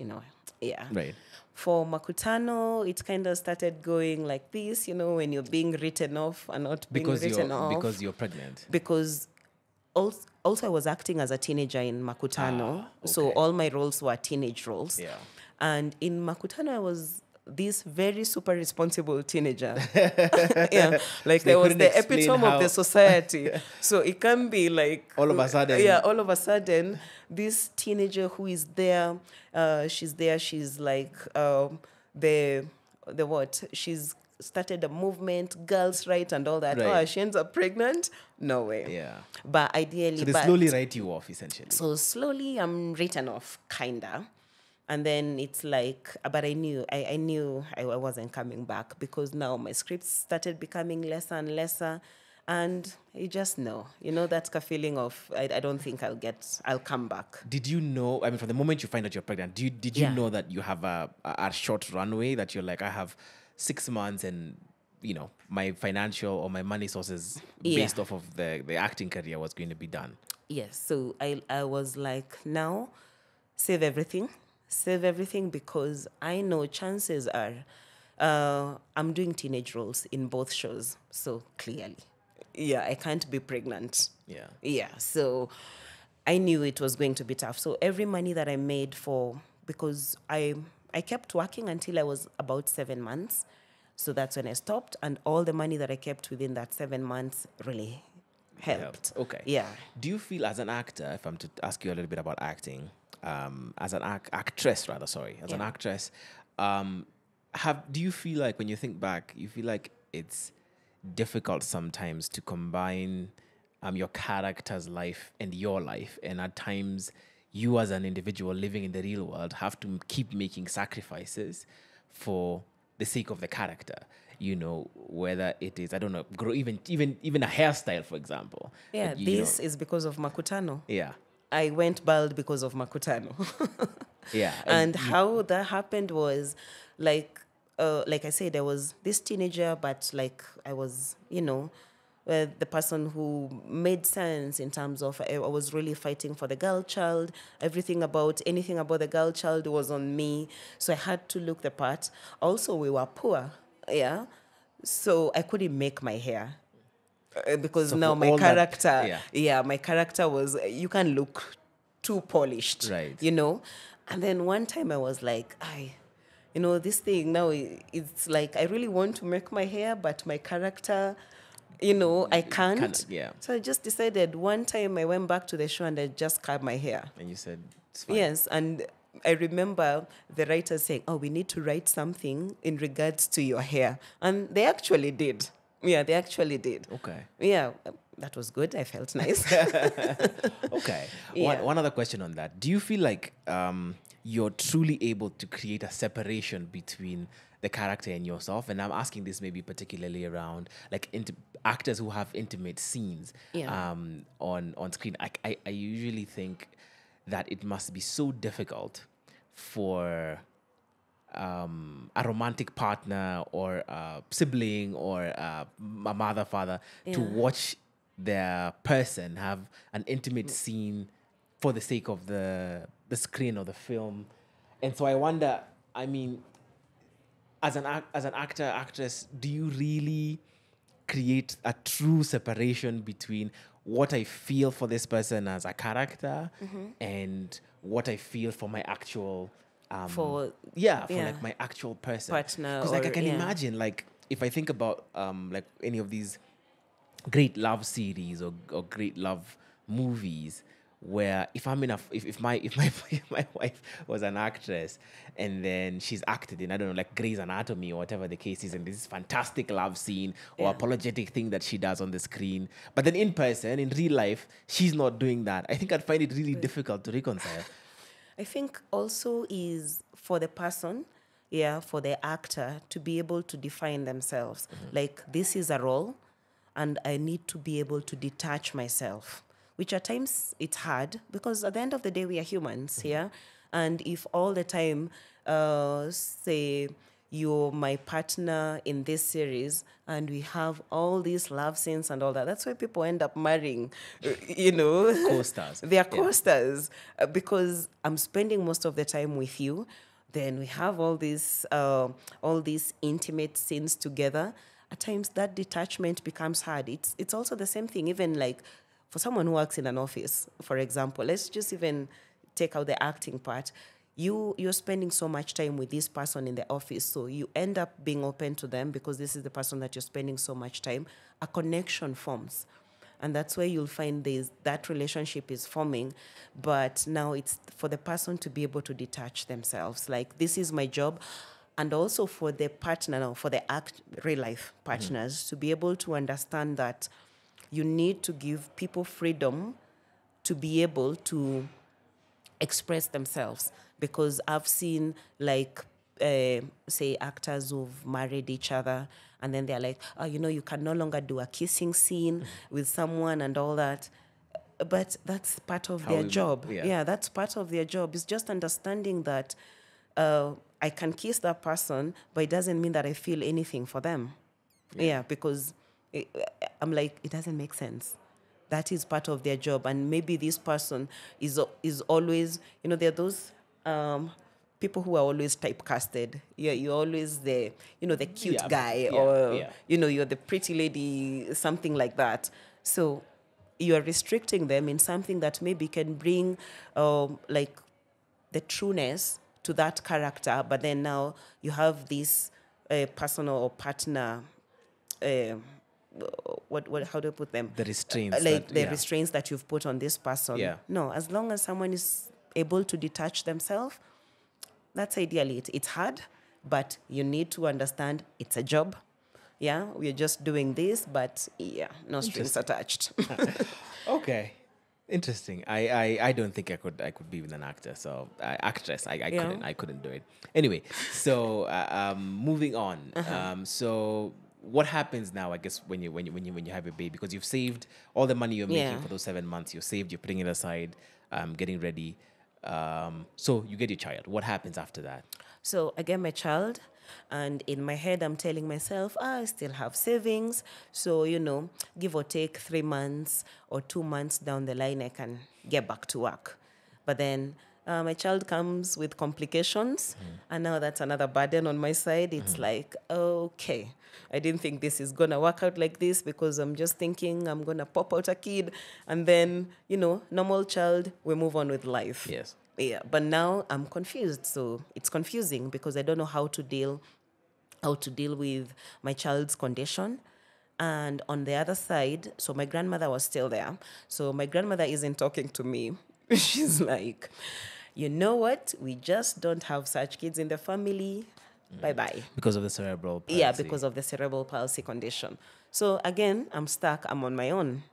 Yeah. Right. For Makutano, it kind of started going like this, when you're being written off and not being written off. Because you're pregnant. Because also I was acting as a teenager in Makutano. Okay. So all my roles were teenage roles. Yeah. And in Makutano, this very super responsible teenager. Yeah, like so there was the epitome of the society. So it can be like all of a sudden. Yeah, all of a sudden, this teenager who is there, she's like the what? She's started a movement, girls' right and all that. Right. Oh, she ends up pregnant? No way. Yeah. But ideally, so they slowly write you off, essentially. So slowly I'm written off, kinda. And then it's like, but I knew I wasn't coming back, because now my scripts started becoming lesser and lesser. And you just know, that feeling of, I don't think I'll come back. Did you know, I mean, from the moment you find out you're pregnant, did you know that you have a short runway, that you're like, I have 6 months and, my financial or my money sources based off of the acting career was going to be done? Yes. So I was like, now, save everything, because I know chances are I'm doing teenage roles in both shows. So clearly, I can't be pregnant. Yeah. So I knew it was going to be tough. So every money that I made because I kept working until I was about 7 months. So that's when I stopped. And all the money that I kept within that 7 months really helped. Okay. Yeah. Do you feel, as an actor, if I'm to ask you a little bit about acting, as an actress, an actress, do you feel like, when you think back, you feel like it's difficult sometimes to combine your character's life and your life, and at times you as an individual living in the real world have to keep making sacrifices for the sake of the character, whether it is, I don't know, grow even a hairstyle, for example. Yeah, this is because of Makutano. Yeah. I went bald because of Makutano. Yeah. And how that happened was, like I said, there was this teenager, but like I was, the person who made sense in terms of, I was really fighting for the girl child. Anything about the girl child was on me. So I had to look the part. Also, we were poor. Yeah. So I couldn't make my hair. Because so now my character, my character was, you can look too polished. Right. And then one time I was like, this thing now, it's like, I really want to make my hair, but my character, I can't. Yeah. So I just decided, one time I went back to the show and I just cut my hair. And you said, it's fine. Yes. And I remember the writers saying, we need to write something in regards to your hair. And they actually did. Yeah, they actually did. Okay. Yeah, that was good. I felt nice. Okay. Yeah. One other question on that. Do you feel like you're truly able to create a separation between the character and yourself? And I'm asking this maybe particularly around like actors who have intimate scenes on screen. I usually think that it must be so difficult for a romantic partner or a sibling or a mother, father to watch their person have an intimate scene for the sake of the screen or the film. And so I wonder, I mean, as an actor, actress, do you really create a true separation between what I feel for this person as a character and what I feel for my actual like my actual person partner? Because like I can imagine, like if I think about like any of these great love series or great love movies, where if my wife was an actress and then she's acted in, I don't know, like Grey's Anatomy or whatever the case is, and this fantastic love scene or apologetic thing that she does on the screen, but then in person, in real life, she's not doing that, I think I'd find it really difficult to reconcile. I think also is for the person, for the actor to be able to define themselves. Like, this is a role and I need to be able to detach myself, which at times it's hard because at the end of the day, we are humans, And if all the time, say, you're my partner in this series and we have all these love scenes and all that, that's why people end up marrying, Co-stars. They are co-stars because I'm spending most of the time with you. Then we have all these intimate scenes together. At times that detachment becomes hard. It's also the same thing, even like for someone who works in an office, for example. Let's just even take out the acting part. you're spending so much time with this person in the office, so you end up being open to them because this is the person that you're spending so much time. A connection forms, and that's where you'll find that relationship is forming. But now it's for the person to be able to detach themselves, like, this is my job. And also for the partner, now for the real life partners, to be able to understand that you need to give people freedom to be able to express themselves. Because I've seen, like, say, actors who've married each other, and then they're like, oh, you can no longer do a kissing scene with someone and all that. But that's part of their job. Yeah, that's part of their job. It's just understanding that I can kiss that person, but it doesn't mean that I feel anything for them. Yeah, because I'm like, it doesn't make sense. That is part of their job. And maybe this person is always, there are those people who are always typecasted. Yeah, you're always the, the cute guy, or, you're the pretty lady, something like that. So you're restricting them in something that maybe can bring, like, the trueness to that character. But then now you have this person or partner, how do I put them? The restraints. Restraints that you've put on this person. Yeah. No, as long as someone is able to detach themselves, that's ideally it. It's hard, but you need to understand it's a job. Yeah, we're just doing this, but no strings attached. Okay. Interesting. I don't think I could be with an actor. So actress, I couldn't do it. Anyway, so moving on. So what happens now? I guess when you have a baby, because you've saved all the money you're making for those 7 months. You're saved. You're putting it aside. Getting ready. So you get your child. What happens after that? So I get my child. And in my head, I'm telling myself, I still have savings. So, give or take 3 months or 2 months down the line, I can get back to work. But then my child comes with complications. And now that's another burden on my side. It's like, okay, I didn't think this is going to work out like this, because I'm just thinking I'm going to pop out a kid. And then, normal child, we move on with life. Yes. Yeah, but now I'm confused. So it's confusing because I don't know how to deal with my child's condition. And on the other side, so my grandmother was still there. So my grandmother isn't talking to me. She's like, you know what? We just don't have such kids in the family. Bye-bye. Because of the cerebral palsy. Yeah, because of the cerebral palsy condition. So again, I'm stuck. I'm on my own.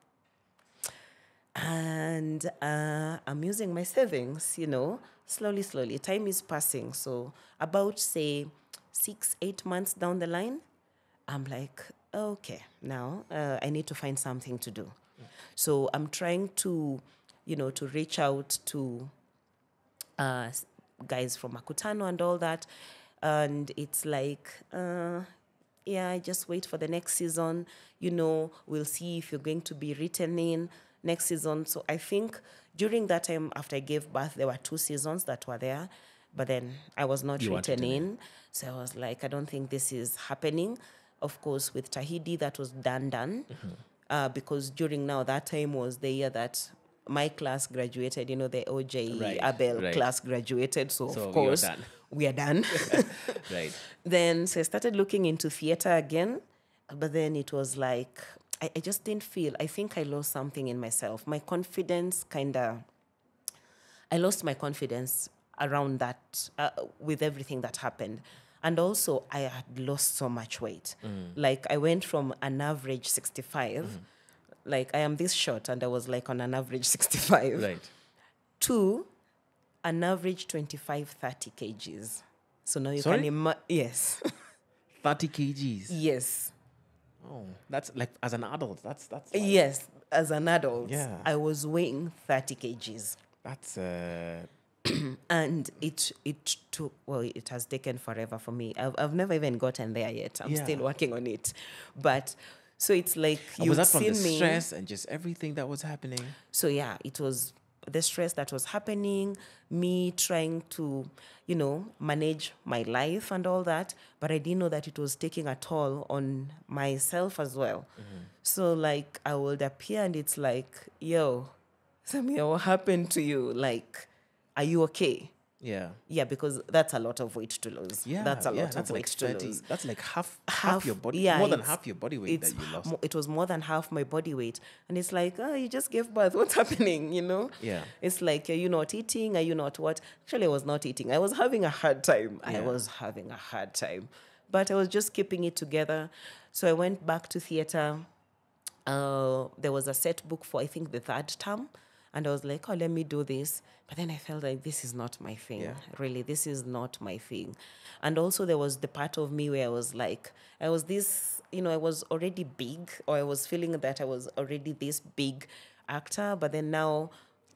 And I'm using my savings, slowly. Time is passing. So about, say, 6-8 months down the line, I'm like, okay, now I need to find something to do. So I'm trying to, to reach out to guys from Makutano and all that. And it's like, I just wait for the next season. We'll see if you're going to be written in next season. So I think during that time after I gave birth, there were 2 seasons that were there, but then I was not written in. So I was like, I don't think this is happening. Of course, with Tahidi, that was done. Because during now, that time was the year that my class graduated, the OJ Abel class graduated. So of course, we are done. Right. Then, so I started looking into theater again, but then it was like, I just didn't feel, I think I lost something in myself. My confidence I lost my confidence around that, with everything that happened. And also, I had lost so much weight. Like, I went from an average 65, like, I am this short, and I was like on an average 65, right, to an average 25, 30 kgs. So now you Sorry? can imagine, yes. 30 kgs. Yes. Oh, that's like, as an adult, that's like, Yes, as an adult, Yeah. I was weighing 30 kgs. That's And it took, it has taken forever for me. I've never even gotten there yet. I'm still working on it. But so it's like, was that from the stress and just everything that was happening? So yeah, it was the stress that was happening, me trying to, manage my life and all that, but I didn't know that it was taking a toll on myself as well. So like, I would appear and it's like, yo, Samia, what happened to you? Like, are you okay? Yeah, because that's a lot of weight to lose. Yeah, that's a lot that's of weight like to 30. lose. That's like half your body, more than half your body weight that you lost. It was more than half my body weight, and it's like, oh, you just gave birth. What's happening? Yeah. It's like, are you not eating? Are you not what? Actually, I was not eating. I was having a hard time. But I was just keeping it together. So I went back to theater. There was a set book for, I think, the third term. And I was like, oh, let me do this. But then I felt like this is not my thing. Yeah. Really, this is not my thing. And also there was the part of me where I was like, I was already big, or I was feeling that I was already this big actor. But then now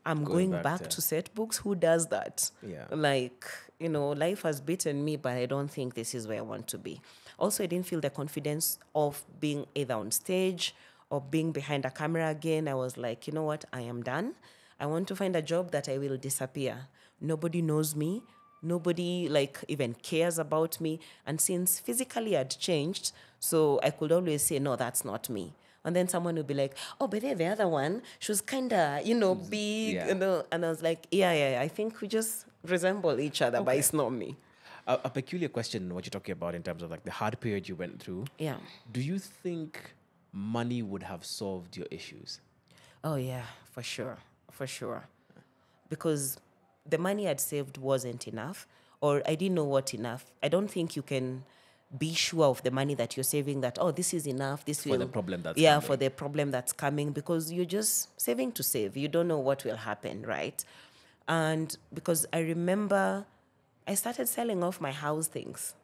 I'm going back to set books. Who does that? Yeah. Like, life has beaten me, but I don't think this is where I want to be. Also, I didn't feel the confidence of being either on stage or being behind a camera again. I was like, you know what? I am done. I want to find a job that I will disappear. Nobody knows me. Nobody even cares about me. And since physically I'd changed, so I could always say, no, that's not me. And then someone would be like, oh, but the other one, she was kind of, big. Yeah. And I was like, yeah, I think we just resemble each other, but it's not me. A peculiar question, what you're talking about in terms of the hard period you went through. Yeah. Do you think money would have solved your issues? Oh, yeah, for sure. Because the money I'd saved wasn't enough, or I didn't know what enough. I don't think you can be sure of the money that you're saving, that, oh, this is enough. For the problem that's coming. For the problem that's coming, because you're just saving to save. You don't know what will happen, right? And because I remember I started selling off my house things.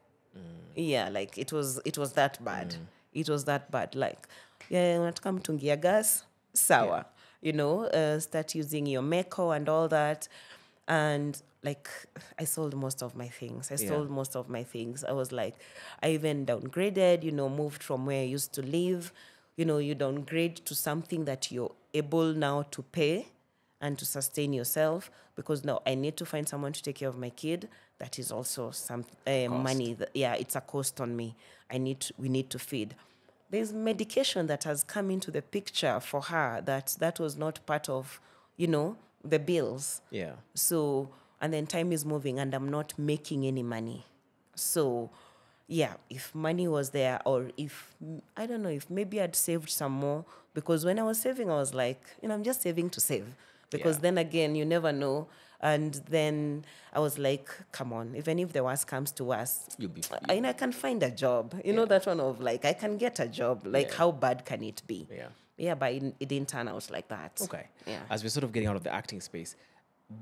Yeah, it was that bad. It was that bad. Unataka mtungia gas, sawa. Start using your Meko and all that. And I sold most of my things. I was like, I even downgraded, moved from where I used to live. You downgrade to something that you're able now to pay and to sustain yourself, because now I need to find someone to take care of my kid. That is also some money. It's a cost on me. We need to feed. There's medication that has come into the picture for her that was not part of, the bills. Yeah. So, and then time is moving and I'm not making any money. So, yeah, if money was there, or if, I don't know, if maybe I'd saved some more, because when I was saving, I was like, I'm just saving to save. Because then again, you never know. And then I was like, come on, even if the worst comes to worst, I can find a job. You know, that one of I can get a job. How bad can it be? Yeah. Yeah, but it didn't turn out like that. Okay. Yeah. As we're sort of getting out of the acting space,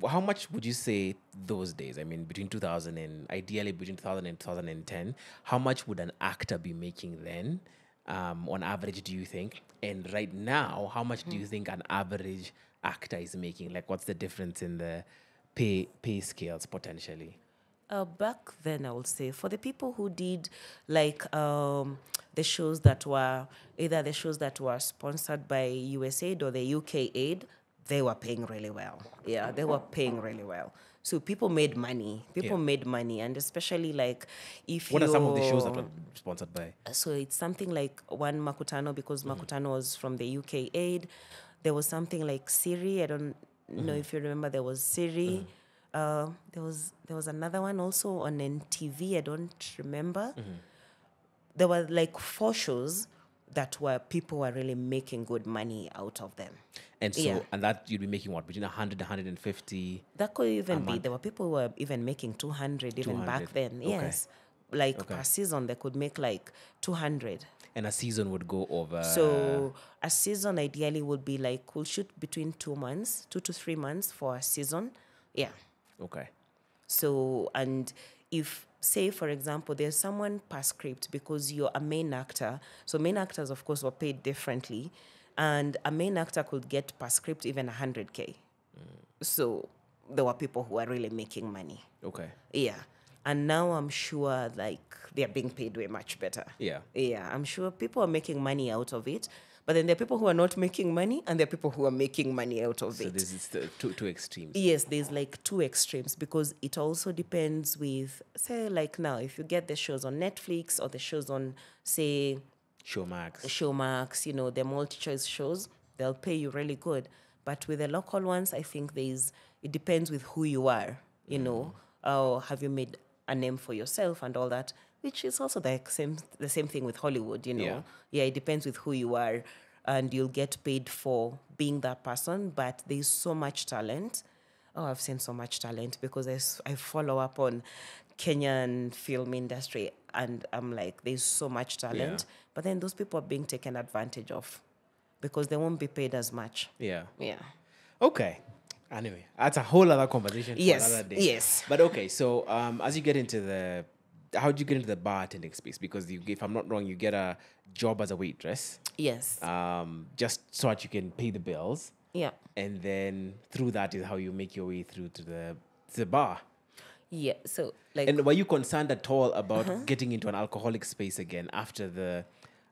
how much would you say those days, I mean, between 2000 and ideally between 2000 and 2010, how much would an actor be making then, on average, do you think? And right now, how much do you think an average actor is making? What's the difference in the pay scales potentially? Back then, I would say for the people who did the shows that were either the shows that were sponsored by USAID or the UK Aid, they were paying really well. Yeah, they were paying really well. So people made money. Made money, and especially if what are some of the shows that were sponsored by? So it's something like one Makutano, because Makutano was from the UK Aid. There was something like Siri. I don't know if you remember. There was Siri. There was another one also on NTV. I don't remember. There were 4 shows that people were really making good money out of them. And so, and that you'd be making what, between 100 and 150? That could even be. There were people who were even making 200 even back then. Okay. Yes. Per season, they could make 200. And a season would go over? So a season ideally would be we'll shoot between 2 to 3 months for a season. Yeah. Okay. So, and if, say, for example, there's someone per script, because you're a main actor. So main actors, of course, were paid differently. And a main actor could get per script even 100K. So there were people who were really making money. Okay. Yeah. And now I'm sure they're being paid way much better. Yeah. Yeah. I'm sure people are making money out of it. But then there are people who are not making money, and there are people who are making money out of it. So this is the two extremes. Yes, there's 2 extremes, because it also depends with, say, now, if you get the shows on Netflix or the shows on, say, Showmax, the multi-choice shows, they'll pay you really good. But with the local ones, I think it depends with who you are, oh, have you made a name for yourself and all that, which is also the same thing with Hollywood, you know. Yeah, it depends with who you are, and you'll get paid for being that person, but there's so much talent. Oh, I've seen so much talent because I follow up on Kenyan film industry, and I'm like, there's so much talent, but then those people are being taken advantage of because they won't be paid as much. Yeah. Yeah. Okay. Anyway, that's a whole other conversation for another day. Yes. But okay, so as you get into how do you get into the bartending space? Because if I'm not wrong, you get a job as a waitress. Yes. Just so that you can pay the bills. Yeah. And then through that is how you make your way through to the bar. Yeah. So like. And were you concerned at all about getting into an alcoholic space again after the,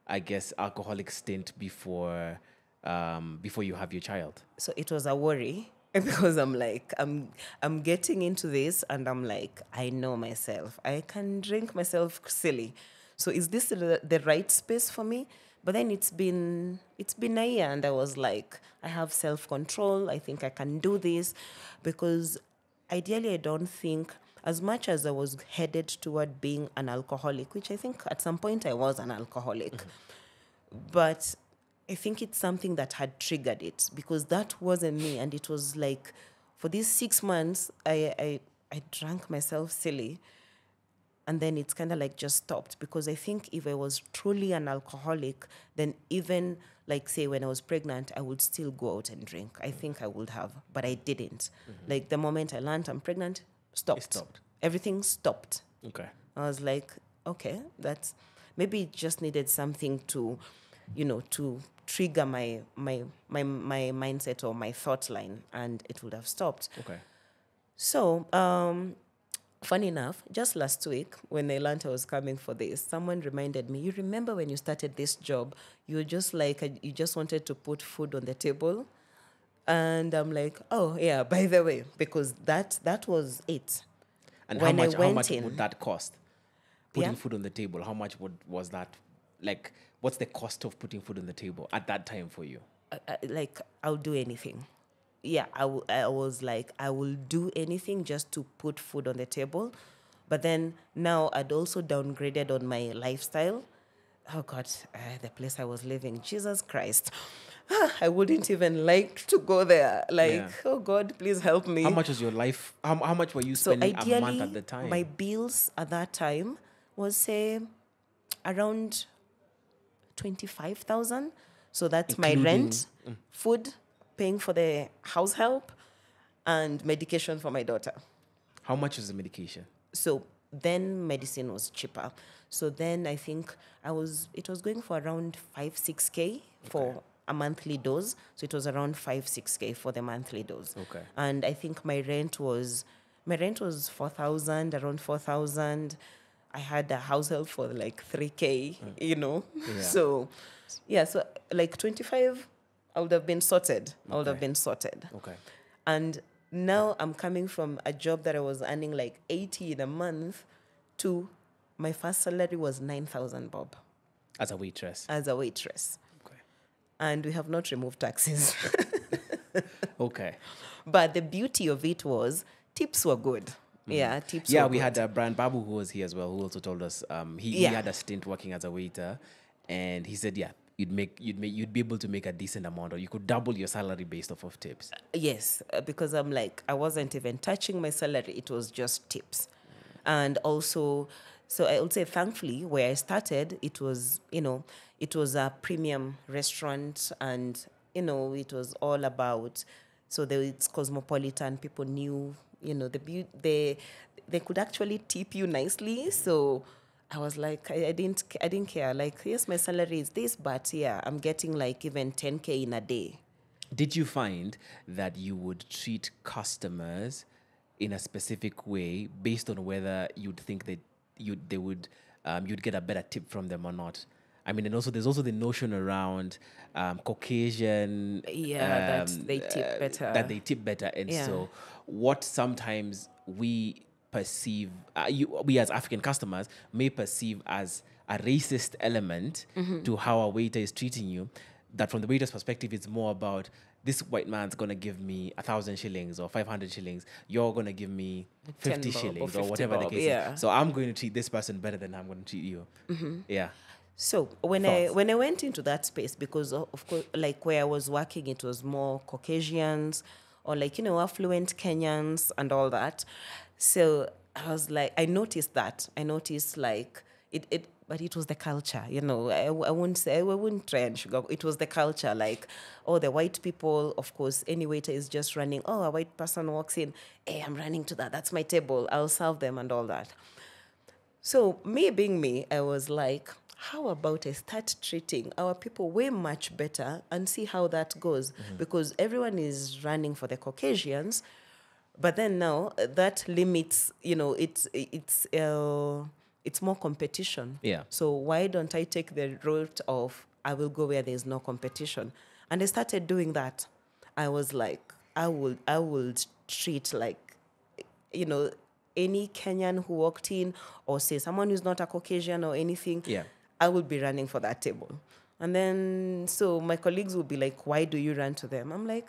I guess, alcoholic stint before you have your child? So it was a worry because I'm like, I'm getting into this and I'm like, I know myself. I can drink myself silly. So is this the right space for me? But then it's been a year and I was like, I have self-control. I think I can do this because ideally I don't think, as much as I was headed toward being an alcoholic, which I think at some point I was an alcoholic, but I think it's something that had triggered it because that wasn't me. And it was like, for these 6 months, I drank myself silly. And then it's kind of like just stopped because I think if I was truly an alcoholic, then even like say when I was pregnant, I would still go out and drink. I think I would have, but I didn't. Like the moment I learned I'm pregnant, stopped. It stopped. Everything stopped. Okay. I was like, okay, that's maybe it just needed something to, to trigger my mindset or my thought line, and it would have stopped. Okay. So, funny enough, just last week when I learned I was coming for this, someone reminded me, you remember when you started this job, you were just like, you just wanted to put food on the table? And I'm like, oh, yeah, by the way, because that was it. And how much would that cost? Putting food on the table, how much was that? Like, what's the cost of putting food on the table at that time for you? Like, I'll do anything. Yeah, I was like, I will do anything just to put food on the table. But then now I'd also downgraded on my lifestyle. Oh, God, the place I was living, Jesus Christ. I wouldn't even like to go there. Like, oh, God, please help me. How much was your life? How much were you spending a month at the time? My bills at that time was, say, around 25,000. So that's including my rent, food, paying for the house help, and medication for my daughter. How much was the medication? So then medicine was cheaper. So then I think it was going for around 5-6K for a monthly dose. So it was around 5-6K for the monthly dose. Okay. And I think my rent was 4,000, around 4,000. I had a house help for like 3K, Yeah. So like 25, I would have been sorted. Okay. And now I'm coming from a job that I was earning like 80 in a month to my first salary was 9,000 bob. As a waitress? Okay. And we have not removed taxes. Okay. But the beauty of it was tips were good. Yeah, tips were good. Yeah, we had Brian Babu who was here as well, who also told us he had a stint working as a waiter, and he said, you'd be able to make a decent amount, or you could double your salary based off of tips. Yes, because I'm like, I wasn't even touching my salary. It was just tips. And also, so I would say, thankfully, where I started, it was a premium restaurant, and, it was all about, so it's cosmopolitan. People knew, they could actually tip you nicely. So I was like, I didn't care. Like, yes, my salary is this, but I'm getting like even 10K in a day. Did you find that you would treat customers in a specific way based on whether you'd think that you'd get a better tip from them or not? I mean, and also there's also the notion around Caucasian. That they tip better. And so what sometimes we perceive, we as African customers may perceive as a racist element to how a waiter is treating you, that from the waiter's perspective, it's more about this white man's gonna give me 1,000 shillings or 500 shillings. You're gonna give me 50 shillings or whatever the case is. So I'm going to treat this person better than I'm going to treat you. Yeah. So when I went into that space, because of course, like where I was working, it was more Caucasians or like, affluent Kenyans and all that. So I was like, I noticed like but it was the culture, I wouldn't try and sugar. It was the culture, like, the white people, of course, any waiter is just running. Oh, a white person walks in. Hey, I'm running to that. That's my table. I'll serve them and all that. So me being me, I was like, how about I start treating our people way much better and see how that goes? Because everyone is running for the Caucasians, but then now that limits, it's more competition. Yeah. So why don't I take the route of I will go where there's no competition? And I started doing that. I was like, I would treat like, any Kenyan who walked in, or say someone who's not a Caucasian or anything, I would be running for that table. And then, so my colleagues would be like, why do you run to them? I'm like,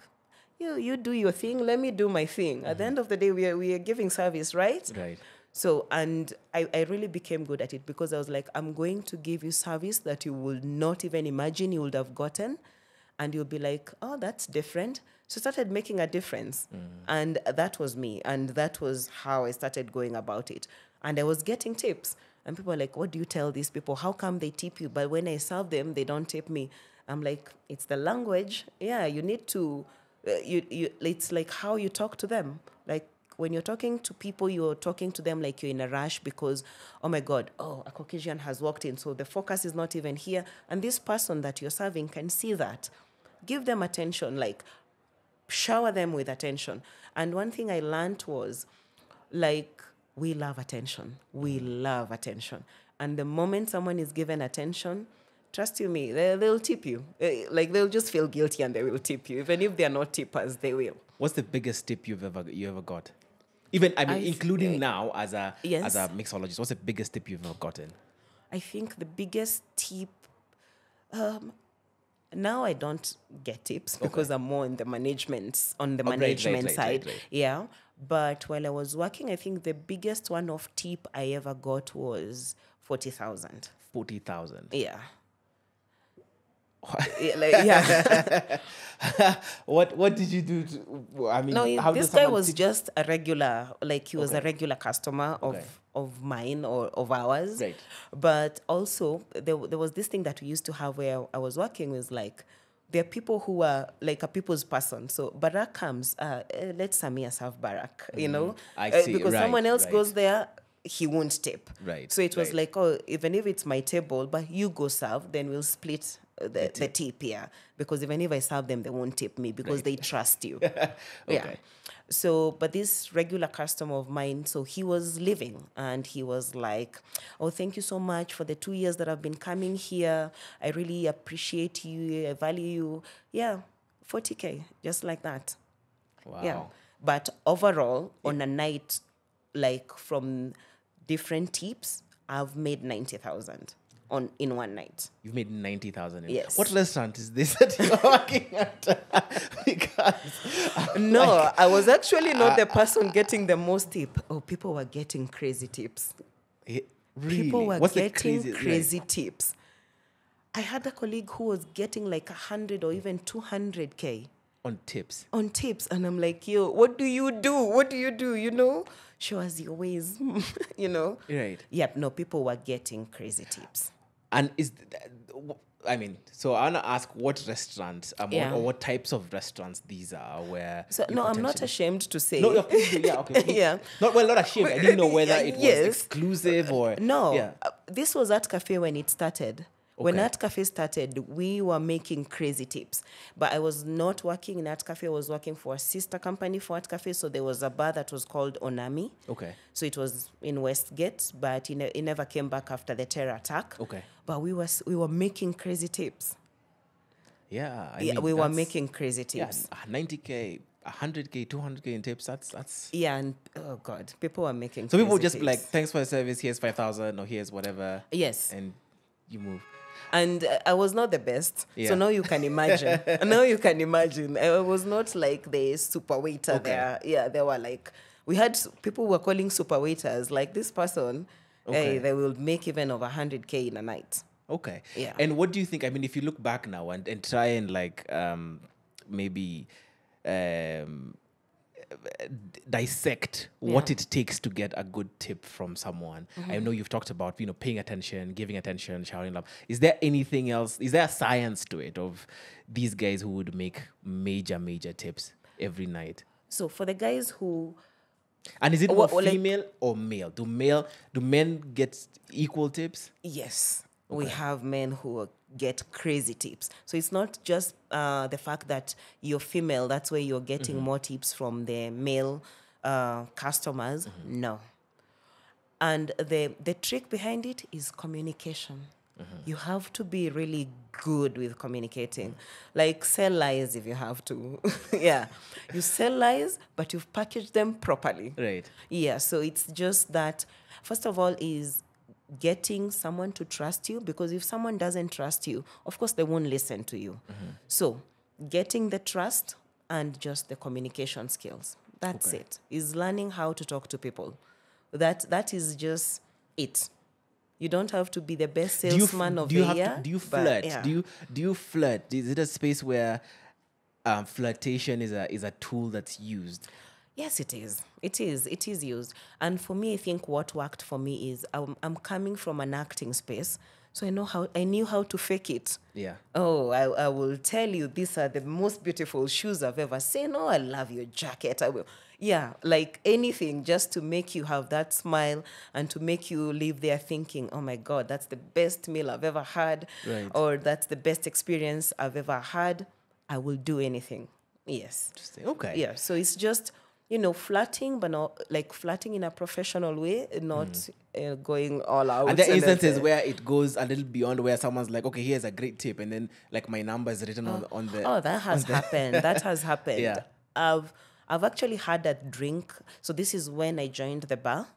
you do your thing, let me do my thing. At the end of the day, we are giving service, right? Right. So, and I really became good at it because I was like, I'm going to give you service that you will not even imagine you would have gotten. And you'll be like, oh, that's different. So I started making a difference. And that was me. And that was how I started going about it. And I was getting tips. And people are like, what do you tell these people? How come they tip you? But when I serve them, they don't tip me. I'm like, it's the language. Yeah, you need to, it's like how you talk to them. Like, when you're talking to people, you're talking to them like you're in a rush because, oh my God, a Caucasian has walked in. So the focus is not even here. And this person that you're serving can see that. Give them attention, like shower them with attention. And one thing I learned was, like, we love attention. We love attention. And the moment someone is given attention, trust you me, they'll tip you. Like, they'll just feel guilty and they will tip you. Even if they're not tippers, they will. What's the biggest tip you ever got? Even, including now as a mixologist, what's the biggest tip you've ever gotten? I think the biggest tip, now I don't get tips because I'm more on the management side. Right. Yeah. But while I was working, I think the biggest one-off tip I ever got was 40,000. 40,000. Yeah. What did you do? This guy was just a regular, like he was a regular customer of mine or of ours. Right. But also there was this thing that we used to have where I was working was like, there are people who are like a people's person. So Barak comes, let Samia serve Barak, I see. Because someone else goes there, he won't tip. Right. So it was like, even if it's my table, but you go serve, then we'll split the tip, because even if I serve them, they won't tip me because they trust you. Yeah. So, but this regular customer of mine, so he was leaving and he was like, oh, thank you so much for the 2 years that I've been coming here. I really appreciate you. I value you. Yeah, 40K, just like that. Wow. Yeah. But overall, on a night, like from different tips, I've made 90,000 in one night. You've made 90,000. Yes. What restaurant is this that you're working at? Because no, I was actually not the person getting the most tip. Oh, people were getting crazy tips. Really? People were What's getting crazy tips. I had a colleague who was getting like 100 or even 200K. On tips. And I'm like, yo, what do you do? Show us your ways, Right. Yep, no, people were getting crazy tips. And so I want to ask what restaurants or what types of restaurants these are where... So, no, I'm not ashamed to say. No, please do. Yeah, okay. Yeah. Not ashamed. I didn't know whether it was exclusive or... No, yeah. This was Art Cafe when it started. When Art Cafe started, we were making crazy tips. But I was not working in Art Cafe. I was working for a sister company for Art Cafe. So there was a bar that was called Onami. Okay. So it was in Westgate, but it never came back after the terror attack. Okay. But we were making crazy tips. Yeah. We were making crazy tips. Yeah, 90K, 100K, 200K in tips. That's... Yeah, and oh God, people were making so crazy people just tips. like, thanks for the service, here's 5,000 or here's whatever. Yes. And you move. And I was not the best. Yeah. So now you can imagine. I was not like the super waiter there. Yeah, they were like, we had people who were calling super waiters, like this person, they will make even over 100K in a night. Okay. Yeah. And what do you think? I mean, if you look back now and try and like maybe dissect what it takes to get a good tip from someone. I know you've talked about, paying attention, giving attention, showering love. Is there anything else? Is there a science to it of these guys who would make major, major tips every night? So for the guys who... And is it more female or male? Do men get equal tips? Yes. We have men who get crazy tips. So it's not just the fact that you're female, that's where you're getting more tips from the male customers. No. And the trick behind it is communication. You have to be really good with communicating. Like sell lies if you have to. Yeah. You sell lies, but you've packaged them properly. Right. Yeah. So it's just that, first of all, is getting someone to trust you, because if someone doesn't trust you, of course they won't listen to you. So getting the trust and just the communication skills, that's it, is learning how to talk to people. That is just it. You don't have to be the best salesman of the year. Do you flirt? Yeah. Do you flirt? Is it a space where flirtation is a tool that's used? Yes, it is. It is used. And for me, I think what worked for me is I'm coming from an acting space, so I knew how to fake it. Yeah. Oh, I will tell you, these are the most beautiful shoes I've ever seen. Oh, I love your jacket. I will. Yeah, like anything just to make you have that smile and to make you live there thinking, oh my God, that's the best meal I've ever had. Right. Or that's the best experience I've ever had. I will do anything. Yes. Interesting. Okay. Yeah, so it's just... flirting, but not like flirting in a professional way, not going all out. And there are instances where it goes a little beyond, where someone's like, okay, here's a great tip, and then like my number is written on the... Oh, that has happened. That has happened. Yeah. I've actually had a drink. So this is when I joined the bar,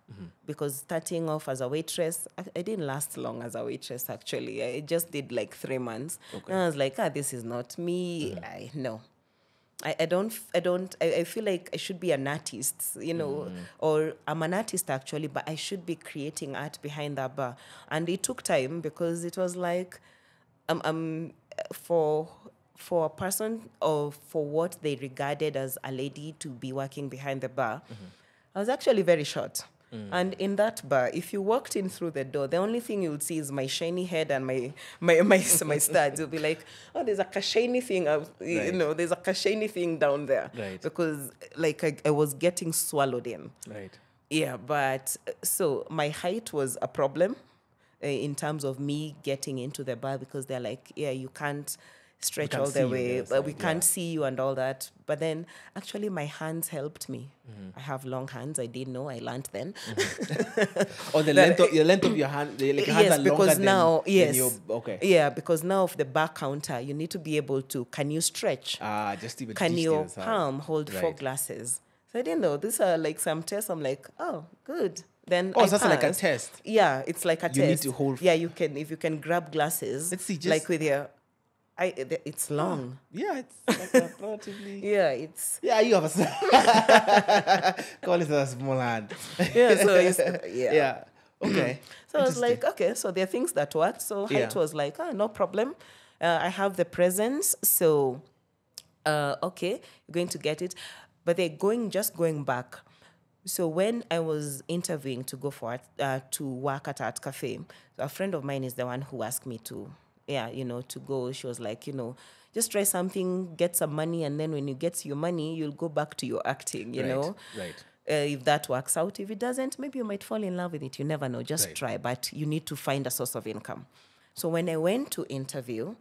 because starting off as a waitress, I didn't last long as a waitress, actually. I just did like 3 months. Okay. And I was like, this is not me. No. I feel like I should be an artist, or I'm an artist actually, but I should be creating art behind that bar. And it took time, because it was like, for a person, or for what they regarded as a lady to be working behind the bar, I was actually very short. And in that bar, if you walked in through the door, the only thing you would see is my shiny head and my studs. You'll be like, oh, there's a shiny thing, there's a shiny thing down there. Right. Because like I was getting swallowed in. Right. Yeah, but so my height was a problem in terms of me getting into the bar, because they're like, yeah, you can't stretch all the way, but we can't see you and all that. But then actually my hands helped me. I have long hands. I didn't know. I learned then. Or the length of your hand, like your hands are longer than your... Okay. Yeah, because now of the bar counter, you need to be able to, can you stretch? Just even can your palm hold 4 glasses? So I didn't know. These are like some tests. I'm like, oh, good. Then so that's like a test. Yeah, it's like a test. You need to hold... Yeah, you can, if you can grab glasses. Let's see, like with your... it's long. Yeah, it's like relatively... Yeah, it's... Yeah, you have a... Call it a small hand. Yeah, so it's... Yeah. Yeah. Okay. So I was like, okay, so there are things that work. So height was like, no problem. I have the presence, so okay, you're going to get it. But just going back. So when I was interviewing to go for to work at Art Cafe, so a friend of mine is the one who asked me to go. She was like, just try something, get some money, and then when you get your money, you'll go back to your acting, you know? Right. If that works out. If it doesn't, maybe you might fall in love with it. You never know. Just try. But you need to find a source of income. So when I went to interview,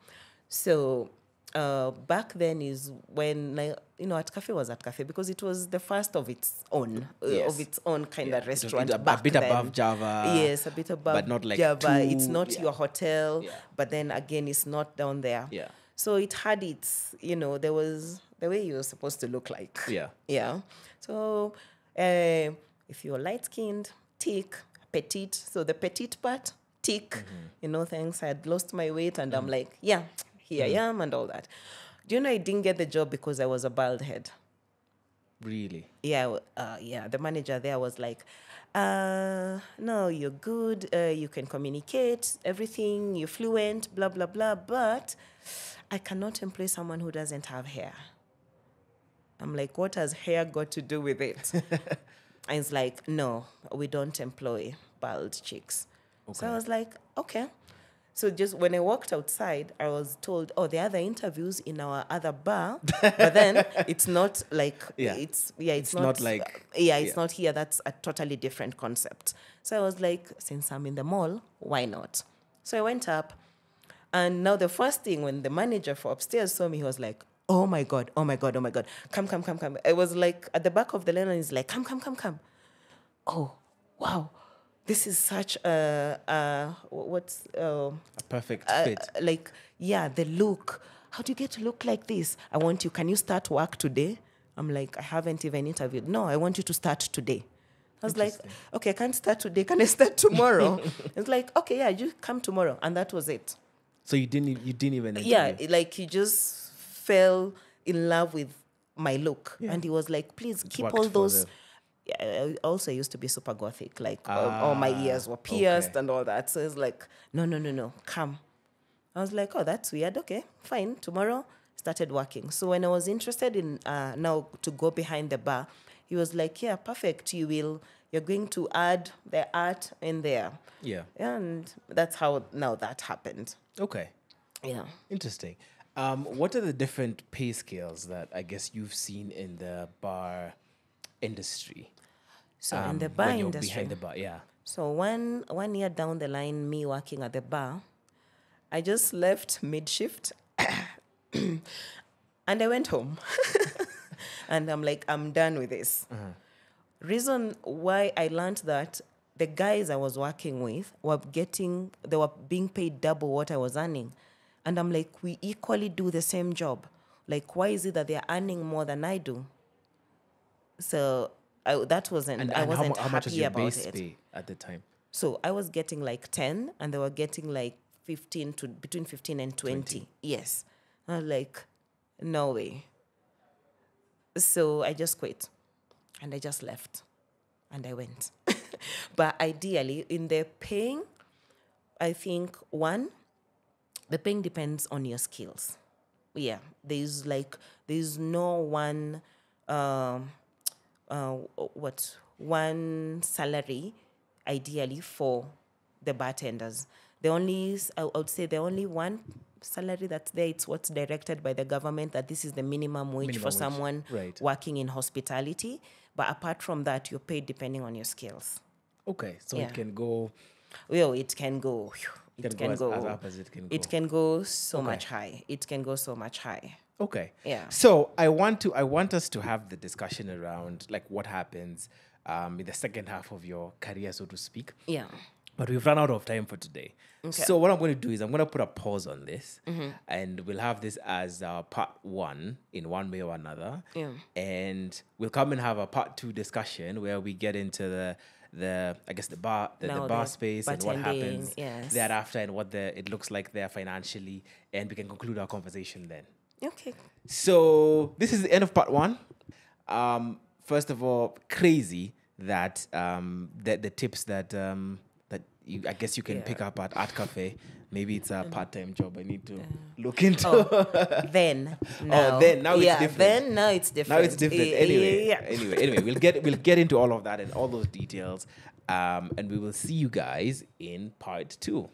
back then is when, Art Cafe was Art Cafe, because it was the first of its own, kind of restaurant. A bit then. Above Java. Yes, a bit above but not like Java. It's not your hotel, Yeah. but then again, it's not down there. Yeah. So it had its, there was the way you were supposed to look like. Yeah. Yeah. So if you're light-skinned, thick, petite, so the petite part, tick, thanks. I had lost my weight, and I'm like, yeah, here I am, and all that. Do you know I didn't get the job because I was a bald head? Really? Yeah, the manager there was like, no, you're good, you can communicate, everything, you're fluent, blah, blah, blah, but I cannot employ someone who doesn't have hair. I'm like, what has hair got to do with it? And it's like, no, we don't employ bald chicks. Okay. So I was like, okay. So just when I walked outside, I was told, oh, there are other interviews in our other bar, but then it's not like, it's not not here. That's a totally different concept. So I was like, since I'm in the mall, why not? So I went up, and now the first thing when the manager for upstairs saw me, he was like, oh my God, oh my God, oh my God, come. I was like at the back of the lane, and he's like, come. Oh, wow. This is such a perfect fit. The look. How do you get to look like this? Can you start work today? I'm like, I haven't even interviewed. No, I want you to start today. I was like, okay, I can't start today. Can I start tomorrow? It's like, okay, yeah, you come tomorrow. And that was it. So you didn't even interview? Yeah, like he just fell in love with my look. Yeah. And he was like, please keep all those... I also used to be super gothic, like all my ears were pierced and all that. So it's like, no, come. I was like, oh, that's weird. Okay, fine. Tomorrow, started working. So when I was interested in now to go behind the bar, he was like, yeah, perfect. You're going to add the art in there. Yeah. And that's how now that happened. Okay. Yeah. Interesting. What are the different pay scales that I guess you've seen in the bar industry? So in the bar industry, behind the bar, yeah. So one year down the line, me working at the bar, I just left mid-shift and I went home. And I'm like, I'm done with this. Reason why I learned that the guys I was working with they were being paid double what I was earning. And I'm like, we equally do the same job. Like, why is it that they're earning more than I do? So I wasn't how much was happy your about base it pay at the time? So I was getting like 10, and they were getting like between 15 and 20. Yes. I was like, no way. So I just quit, and I just left, and I went. But ideally, in the paying, I think the paying depends on your skills. Yeah, there's no one. One salary ideally for the bartenders. I would say the only one salary that's there, it's what's directed by the government, that this is the minimum wage for someone working in hospitality. But apart from that, you're paid depending on your skills. Okay, so it can go... Well, it can go... It can go as up as it can go. It can go so much high. It can go so much high. Okay. Yeah. So I want us to have the discussion around like what happens in the second half of your career, so to speak. Yeah. But we've run out of time for today. Okay. So what I'm going to do is I'm going to put a pause on this, and we'll have this as part 1 in one way or another. Yeah. And we'll come and have a part 2 discussion where we get into the bar space and what happens thereafter and what it looks like there financially, and we can conclude our conversation then. Okay. So this is the end of part 1. First of all, crazy that the tips that I guess you can pick up at Art Cafe. Maybe it's a part-time job I need to look into. Now it's different. Now it's different. Anyway, we'll get into all of that and all those details, and we will see you guys in part 2.